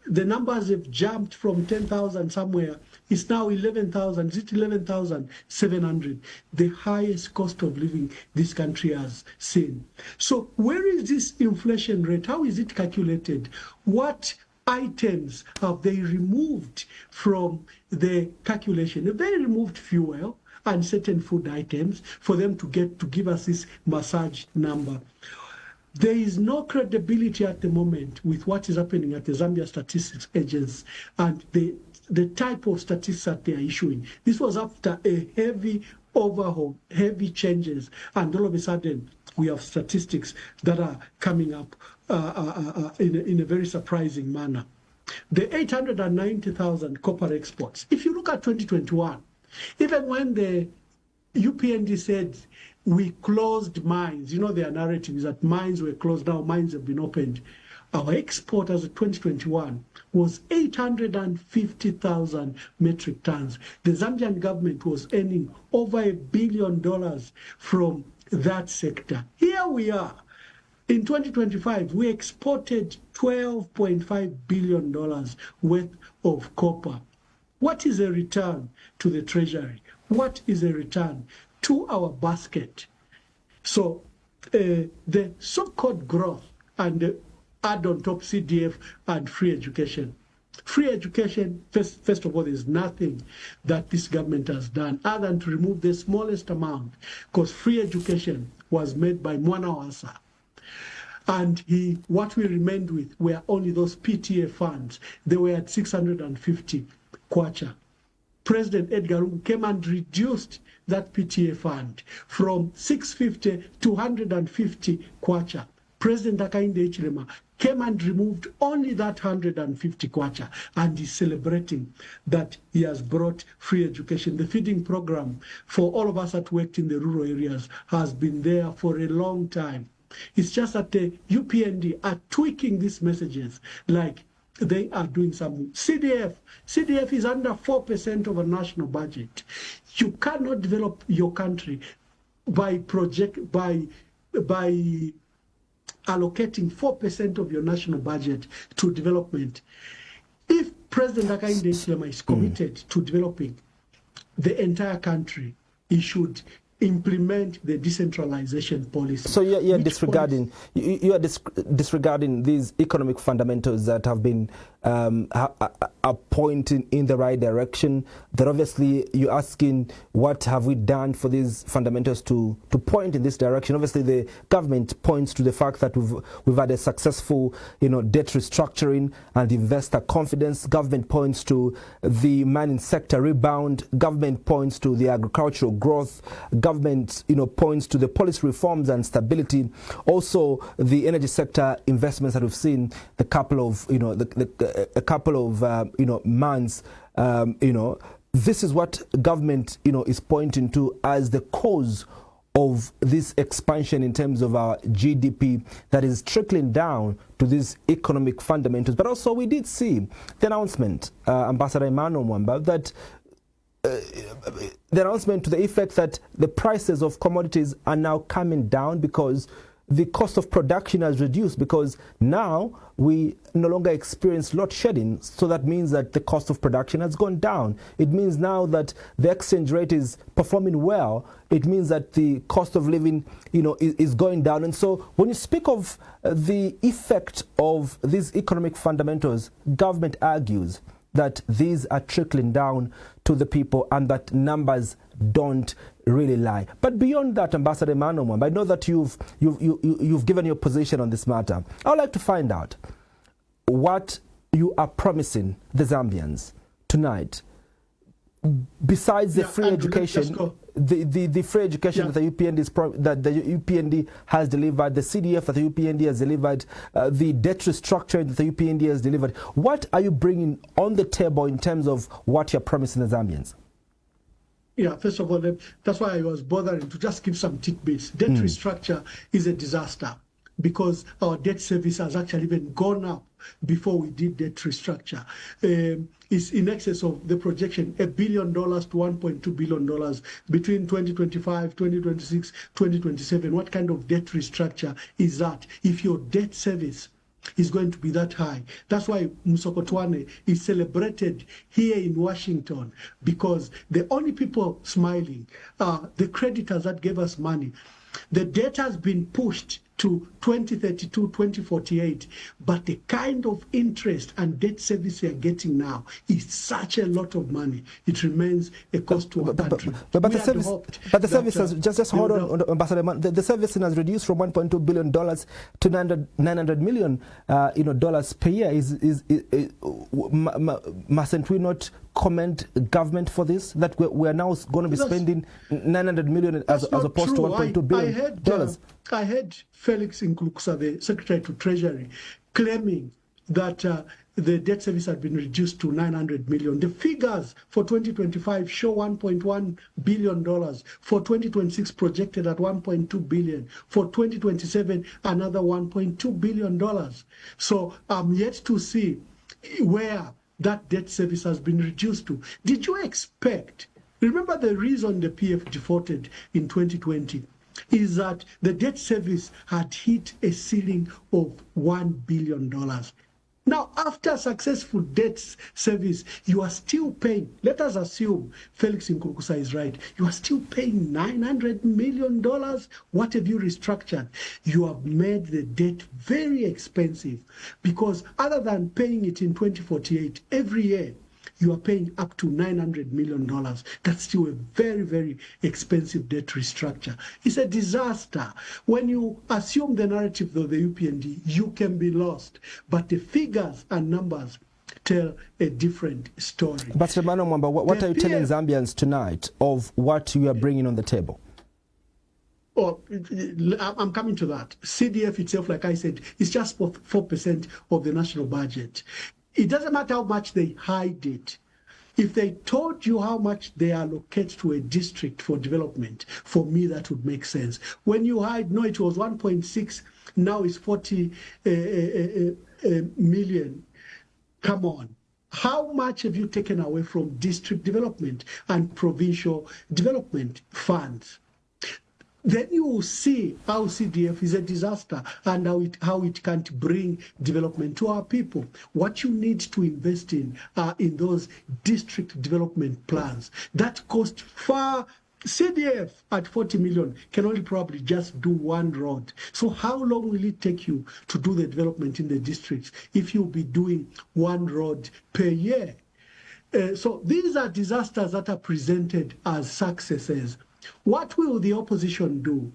the numbers have jumped from 10,000 somewhere. It's now 11,000. Is it 11,700? The highest cost of living this country has seen. So where is this inflation rate? How is it calculated? What items have they removed from the calculation? If they removed fuel and certain food items for them to give us this massage number, there is no credibility at the moment with what is happening at the Zambia Statistics Agency and the type of statistics that they are issuing. This was after a heavy overhaul, heavy changes, and all of a sudden we have statistics that are coming up in a very surprising manner. The 890,000 copper exports, if you look at 2021, even when the UPND said we closed mines, you know, their narrative is that mines were closed, now mines have been opened. Our export as of 2021 was 850,000 metric tons. The Zambian government was earning over $1 billion from that sector. Here we are. In 2025, we exported $12.5 billion worth of copper. What is a return to the treasury? What is a return to our basket? So the so-called growth and add on top CDF and free education. Free education, first of all, there's nothing that this government has done other than to remove the smallest amount, because free education was made by Mwanawasa. And what we remained with were only those PTA funds. They were at 650 kwacha. President Edgar Lungu came and reduced that PTA fund from 650 to 150 kwacha. President Hakainde Hichilema came and removed only that 150 kwacha, and he's celebrating that he has brought free education. The feeding program for all of us that worked in the rural areas has been there for a long time. It's just that the UPND are tweaking these messages like they are doing something. CDF is under 4% of a national budget. You cannot develop your country by allocating 4% of your national budget to development. If President Hakainde Hichilema is committed to developing the entire country, he should implement the decentralization policy. So you're disregarding disregarding these economic fundamentals that have been are pointing in the right direction. That obviously you're asking, what have we done for these fundamentals to point in this direction? Obviously the government points to the fact that we've had a successful debt restructuring and investor confidence. Government points to the mining sector rebound. Government points to the agricultural growth. Government points to the policy reforms and stability. Also the energy sector investments that we've seen a couple of months. This is what government is pointing to as the cause of this expansion in terms of our GDP that is trickling down to these economic fundamentals. But also we did see the announcement, Ambassador Emmanuel Mwamba, that the announcement to the effect that the prices of commodities are now coming down because the cost of production has reduced, because now we no longer experience load shedding. So that means that the cost of production has gone down. It means now that the exchange rate is performing well. It means that the cost of living, is going down. And so when you speak of the effect of these economic fundamentals, government argues that these are trickling down to the people and that numbers don't really lie. But beyond that, Ambassador Emmanuel Mwamba, I know that you've given your position on this matter. I would like to find out what you are promising the Zambians tonight, besides the free education, the free education that the UPND has delivered, the CDF that the UPND has delivered, the debt restructuring that the UPND has delivered. What are you bringing on the table in terms of what you're promising the Zambians? Yeah, first of all, that's why I was bothering to just give some tidbits. Debt restructure is a disaster because our debt service has actually even gone up before we did debt restructure. It's in excess of the projection, $1 billion to $1.2 billion between 2025, 2026, 2027. What kind of debt restructure is that if your debt service is going to be that high? That's why Musokotwane is celebrated here in Washington, because the only people smiling are the creditors that gave us money. The debt has been pushed to 2032, 2048, but the kind of interest and debt service we are getting now is such a lot of money. It remains a cost to our country. But the service has just hold on, Ambassador. The service has reduced from $1.2 billion to $900 million dollars per year. Mustn't we not commend government for this, that we're now going to be spending 900 million as opposed to 1.2 billion? I heard Felix Nkulukusa, the Secretary to Treasury, claiming that the debt service had been reduced to 900 million. The figures for 2025 show $1.1 billion. For 2026, projected at 1.2 billion. For 2027, another $1.2 billion. So I'm yet to see where that debt service has been reduced to. Did you expect? Remember, the reason the PF defaulted in 2020 is that the debt service had hit a ceiling of $1 billion. Now, after successful debt service, you are still paying, let us assume Felix Nkulukusa is right, you are still paying $900 million. What have you restructured? You have made the debt very expensive, because other than paying it in 2048, every year, you are paying up to $900 million. That's still a very, very expensive debt restructure. It's a disaster. When you assume the narrative of the UPND, you can be lost. But the figures and numbers tell a different story. But Emmanuel Mwamba, what are you telling Zambians tonight of what you are bringing on the table? Oh, I'm coming to that. CDF itself, like I said, is just 4% of the national budget. It doesn't matter how much they hide it. If they told you how much they allocate to a district for development, for me that would make sense. When you hide, no, it was 1.6, now it's 40 million. Come on. How much have you taken away from district development and provincial development funds? Then you will see how CDF is a disaster and how it can't bring development to our people. What you need to invest in are in those district development plans. That cost far. CDF at 40 million can only probably just do one road. So how long will it take you to do the development in the districts if you'll be doing one road per year? So these are disasters that are presented as successes. What will the opposition do?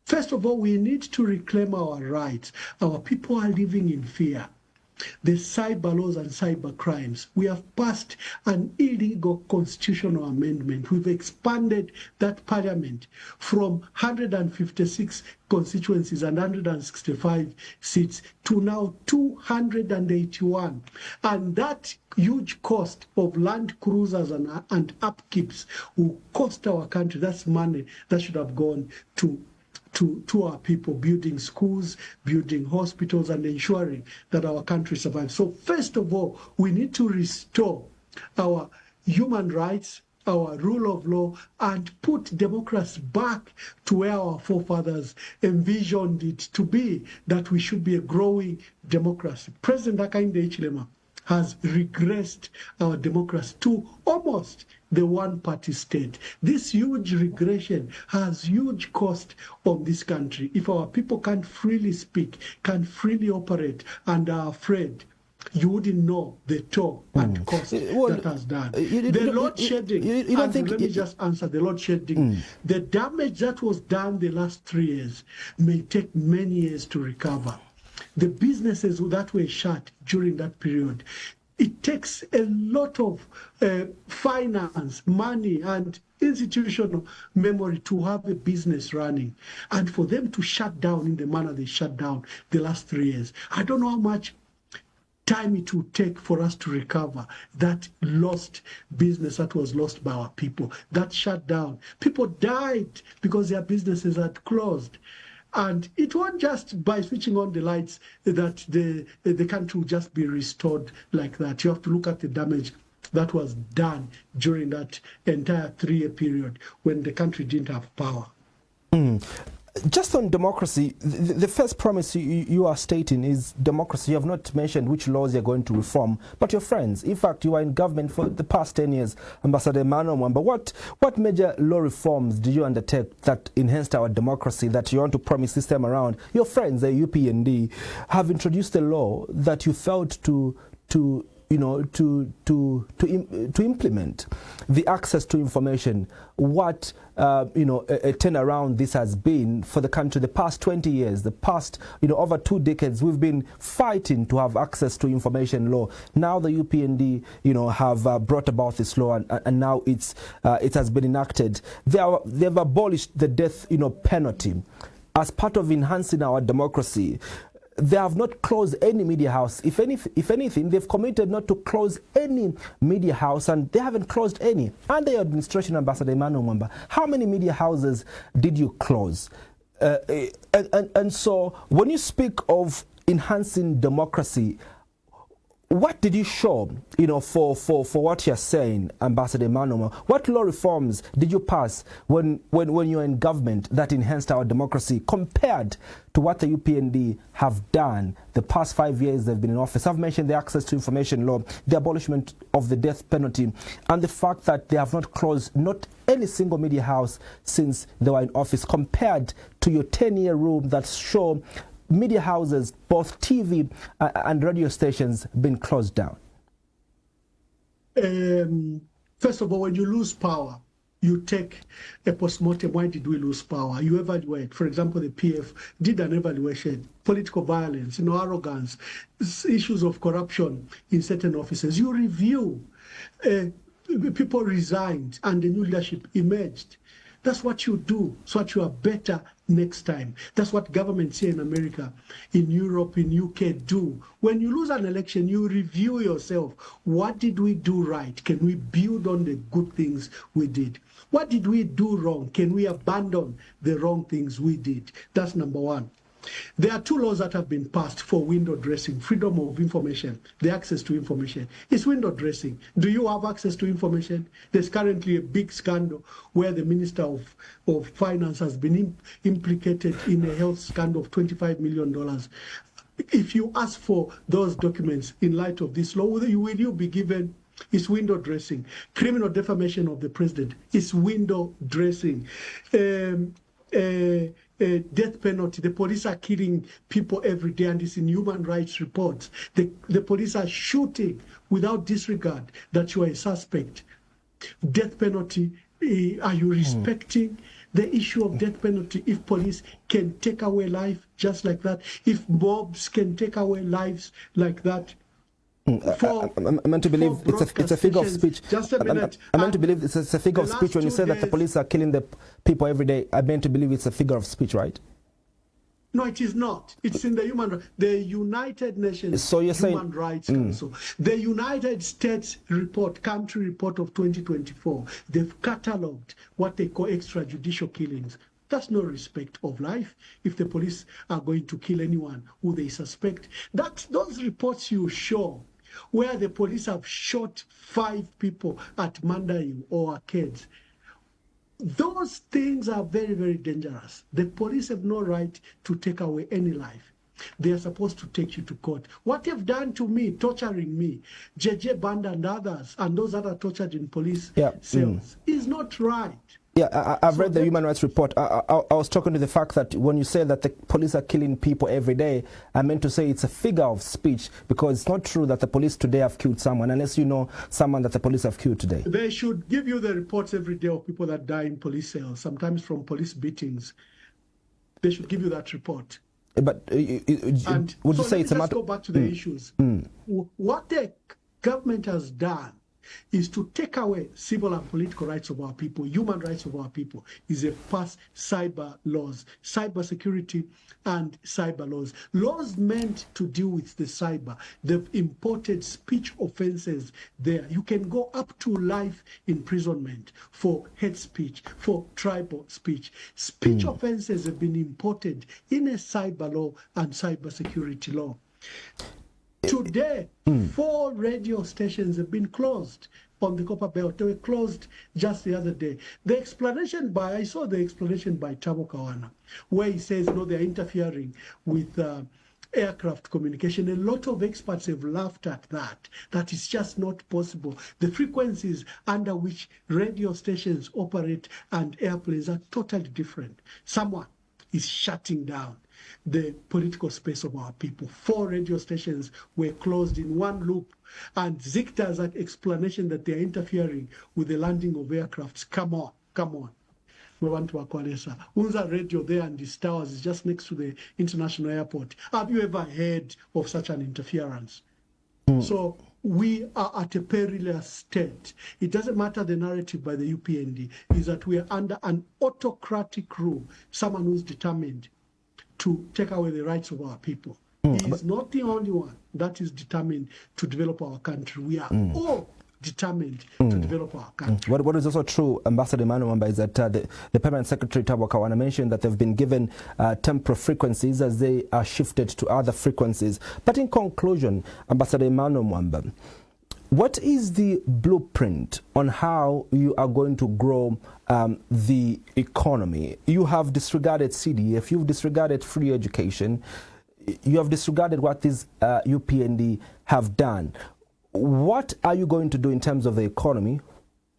First of all, we need to reclaim our rights. Our people are living in fear. The cyber laws and cyber crimes. We have passed an illegal constitutional amendment. We've expanded that parliament from 156 constituencies and 165 seats to now 281. And that huge cost of land cruisers and upkeeps will cost our country. That's money that should have gone to our people, building schools, building hospitals, and ensuring that our country survives. So first of all, we need to restore our human rights, our rule of law, and put democracy back to where our forefathers envisioned it to be, that we should be a growing democracy. President Hakainde Hichilema has regressed our democracy to almost the one-party state. This huge regression has huge cost on this country. If our people can't freely speak, can't freely operate, and are afraid, you wouldn't know the toll and cost that has done. The load shedding, let me just answer the load shedding. The damage that was done the last 3 years may take many years to recover. The businesses that were shut during that period, it takes a lot of finance, money, and institutional memory to have a business running. And for them to shut down in the manner they shut down the last 3 years, I don't know how much time it will take for us to recover that lost business that was lost by our people, that shut down. People died because their businesses had closed. And it won't just by switching on the lights that the country will just be restored like that. You have to look at the damage that was done during that entire 3-year period when the country didn't have power. Just on democracy, the first promise you are stating is democracy. You have not mentioned which laws you're going to reform, but your friends, in fact, you are in government for the past 10 years, Ambassador Emmanuel Mwamba. What major law reforms did you undertake that enhanced our democracy that you want to promise this time around? Your friends, the UPND, have introduced a law that you felt to implement the access to information. What a turnaround this has been for the country. The past 20 years, the past over 2 decades, we've been fighting to have access to information law. Now the UPND have brought about this law, and now it has been enacted. They've abolished the death penalty as part of enhancing our democracy. They have not closed any media house. If anything, they've committed not to close any media house, and they haven't closed any. Under your administration, Ambassador Emmanuel Mwamba, how many media houses did you close? And so, when you speak of enhancing democracy, what did you show, for what you're saying, Ambassador Emmanuel? What law reforms did you pass when you were in government that enhanced our democracy compared to what the UPND have done the past 5 years they've been in office? I've mentioned the access to information law, the abolishment of the death penalty, and the fact that they have not closed not any single media house since they were in office, compared to your 10-year rule that show media houses, both TV and radio stations, been closed down? First of all, when you lose power, you take a postmortem. Why did we lose power? You evaluate. For example, the PF did an evaluation. Political violence, arrogance, issues of corruption in certain offices. You review. People resigned and the new leadership emerged. That's what you do, so that you are better next time. That's what governments here in America, in Europe, in UK do. When you lose an election, you review yourself. What did we do right? Can we build on the good things we did? What did we do wrong? Can we abandon the wrong things we did? That's number one. There are 2 laws that have been passed for window dressing: freedom of information, the access to information. It's window dressing. Do you have access to information? There's currently a big scandal where the Minister of Finance has been implicated in a health scandal of $25 million. If you ask for those documents in light of this law, will you be given? It's window dressing. Criminal defamation of the president is window dressing. Death penalty. The police are killing people every day, and it's in human rights reports. The police are shooting without disregard that you are a suspect. Death penalty. Are you respecting the issue of death penalty? If police can take away life just like that, if mobs can take away lives like that. I'm meant to believe it's a figure of speech. Just a minute. I'm meant to believe it's a figure of speech when you say that the police are killing the people every day. I'm meant to believe it's a figure of speech, right? No, it is not. It's in the United Nations Human Rights Council. The United States country report of 2024, they've catalogued what they call extrajudicial killings. That's no respect of life. If the police are going to kill anyone who they suspect, those reports you show where the police have shot 5 people at Mandayu or Arcades, those things are very, very dangerous. The police have no right to take away any life. They are supposed to take you to court. What they've done to me, torturing me, JJ Banda and others, and those that are tortured in police cells, is not right. Yeah, I've read the human rights report. I was talking to the fact that when you say that the police are killing people every day, I meant to say it's a figure of speech, because it's not true that the police today have killed someone, unless you know someone that the police have killed today. They should give you the reports every day of people that die in police cells, sometimes from police beatings. They should give you that report. But would you say it's a matter? Let's go back to the issues. What the government has done is to take away civil and political rights of our people, human rights of our people, is a past cyber laws, cyber security and cyber laws. Laws meant to deal with the cyber. They've imported speech offenses there. You can go up to life imprisonment for hate speech, for tribal speech. Speech offenses have been imported in a cyber law and cyber security law. Today, 4 radio stations have been closed on the Copper Belt. They were closed just the other day. I saw the explanation by Tabo Kawana, where he says, no, they're interfering with aircraft communication. A lot of experts have laughed at that. That is just not possible. The frequencies under which radio stations operate and airplanes are totally different. Someone is shutting down the political space of our people. 4 radio stations were closed in one loop, and Zicta's explanation that they are interfering with the landing of aircrafts. Come on, come on. We want to Akwalesa. Unza radio there and this towers is just next to the international airport. Have you ever heard of such an interference? So we are at a perilous state. It doesn't matter the narrative by the UPND, is that we are under an autocratic rule, someone who's determined to take away the rights of our people. He is not the only one that is determined to develop our country. We are all determined to develop our country. What is also true, Ambassador Emmanuel Mwamba, is that the Permanent Secretary Thabo Kawana mentioned that they've been given temporary frequencies as they are shifted to other frequencies. But in conclusion, Ambassador Emmanuel Mwamba, what is the blueprint on how you are going to grow the economy? You have disregarded CDF, you've disregarded free education, you have disregarded what these UPND have done. What are you going to do in terms of the economy?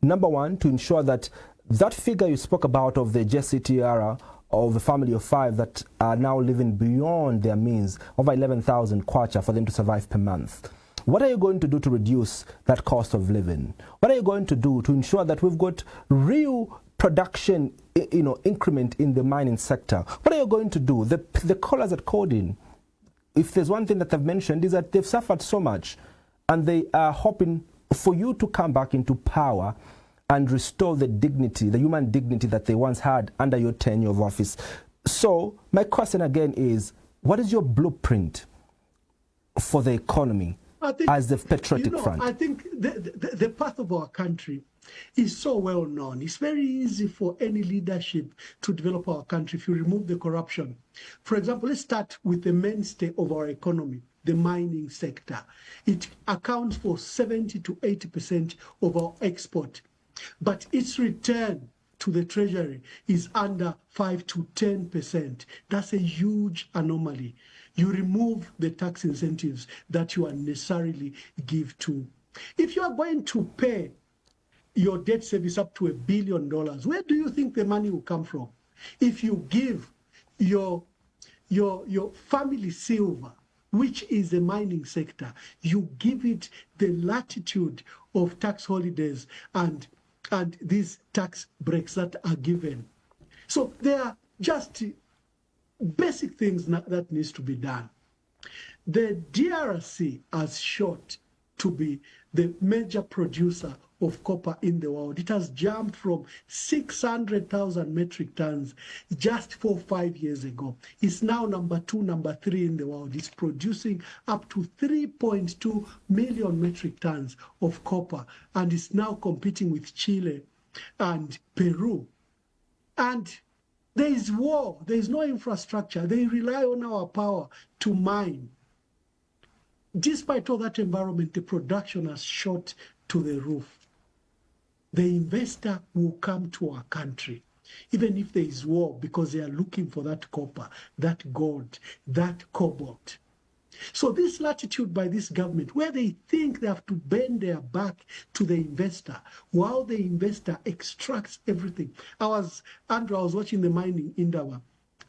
Number one, to ensure that that figure you spoke about of the JCTR of a family of 5 that are now living beyond their means, over 11,000 kwacha for them to survive per month. What are you going to do to reduce that cost of living? What are you going to do to ensure that we've got real production, increment in the mining sector? What are you going to do? The callers that called in, if there's one thing that they've mentioned, is that they've suffered so much, and they are hoping for you to come back into power and restore the dignity, the human dignity that they once had under your tenure of office. So my question again is, what is your blueprint for the economy as the Patriotic Front? I think the path of our country is so well known. It's very easy for any leadership to develop our country if you remove the corruption. For example, let's start with the mainstay of our economy, the mining sector. It accounts for 70 to 80% of our export, but its return to the treasury is under 5 to 10%. That's a huge anomaly. You remove the tax incentives that you unnecessarily give to. If you are going to pay your debt service up to $1 billion, where do you think the money will come from? If you give your family silver, which is the mining sector, you give it the latitude of tax holidays and these tax breaks that are given. So there are just basic things that needs to be done. The DRC has shot to be the major producer of copper in the world. It has jumped from 600,000 metric tons just 4-5 years ago. It's now number 2, number 3 in the world. It's producing up to 3.2 million metric tons of copper, and it's now competing with Chile and Peru. And there is war, there is no infrastructure. They rely on our power to mine. Despite all that environment, the production has shot to the roof. The investor will come to our country, even if there is war, because they are looking for that copper, that gold, that cobalt. So this latitude by this government, where they think they have to bend their back to the investor, while the investor extracts everything. Andrew, I was watching the mining in Dawa,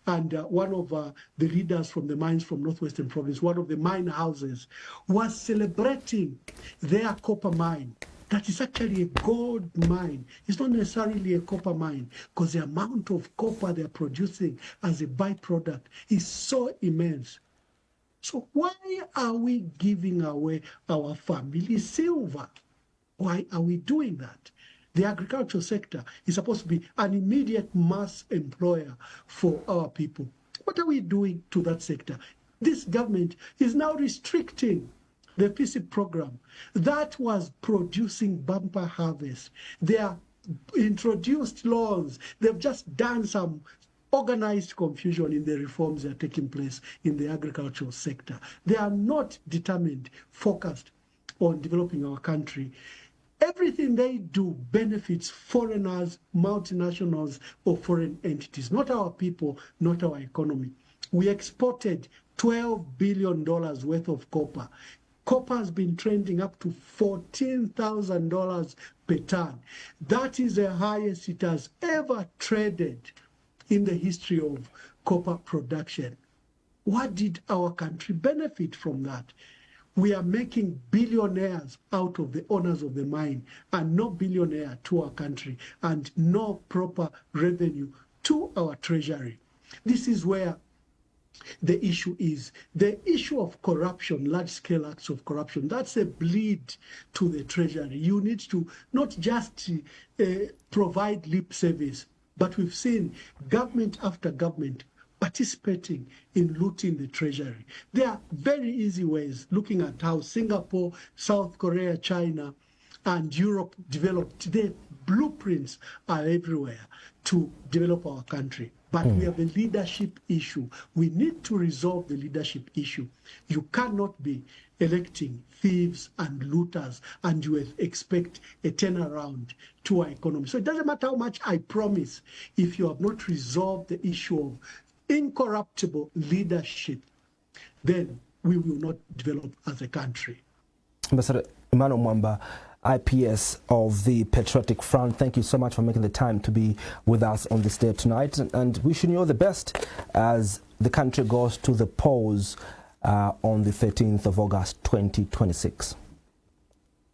and one of the leaders from the mines from Northwestern Province, one of the mine houses, was celebrating their copper mine. That is actually a gold mine. It's not necessarily a copper mine, because the amount of copper they're producing as a byproduct is so immense. So why are we giving away our family silver? Why are we doing that? The agricultural sector is supposed to be an immediate mass employer for our people. What are we doing to that sector? This government is now restricting the PCP program that was producing bumper harvest. They are introduced loans. They've just done some organized confusion in the reforms that are taking place in the agricultural sector. They are not determined, focused on developing our country. Everything they do benefits foreigners, multinationals, or foreign entities, not our people, not our economy. We exported $12 billion worth of copper. Copper has been trending up to $14,000 per ton. That is the highest it has ever traded in the history of copper production. What did our country benefit from that? We are making billionaires out of the owners of the mine and no billionaire to our country and no proper revenue to our treasury. This is where the issue is. The issue of corruption, large-scale acts of corruption, that's a bleed to the treasury. You need to not just provide lip service, but we've seen government after government participating in looting the treasury. There are very easy ways, looking at how Singapore, South Korea, China, and Europe developed. The blueprints are everywhere to develop our country. But we have a leadership issue. We need to resolve the leadership issue. You cannot be electing thieves and looters and you expect a turnaround to our economy. So it doesn't matter how much I promise if you have not resolved the issue of incorruptible leadership, then we will not develop as a country. Ambassador Emmanuel Mwamba, IPS of the Patriotic Front, thank you so much for making the time to be with us on this day tonight, and wishing you all the best as the country goes to the polls on the 13th of August 2026.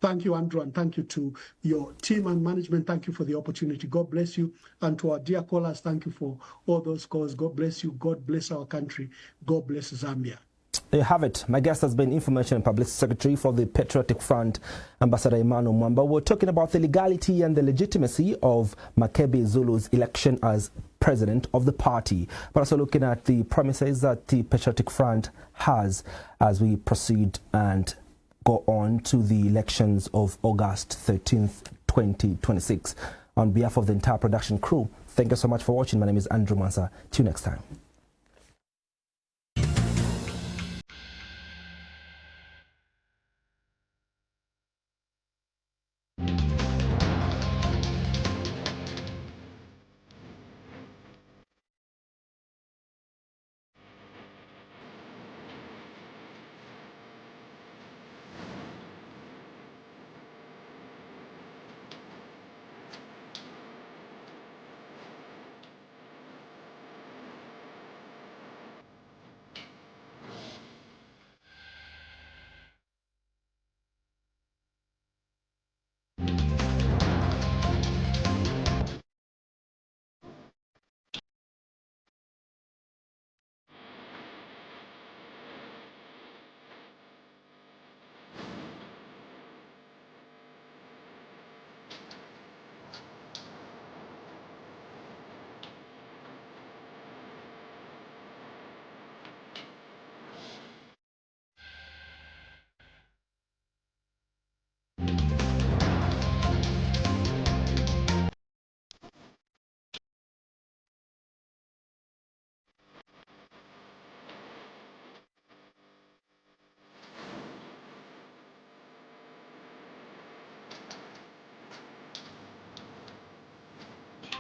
Thank you, Andrew, and thank you to your team and management. Thank you for the opportunity. God bless you. And to our dear callers, thank you for all those calls. God bless you. God bless our country. God bless Zambia. There you have it. My guest has been Information and Publicity Secretary for the Patriotic Front, Ambassador Emmanuel Mwamba. We're talking about the legality and the legitimacy of Makebi Zulu's election as president of the party, but also looking at the promises that the Patriotic Front has as we proceed and go on to the elections of August 13th, 2026. On behalf of the entire production crew, thank you so much for watching. My name is Andrew Mansa. Till next time.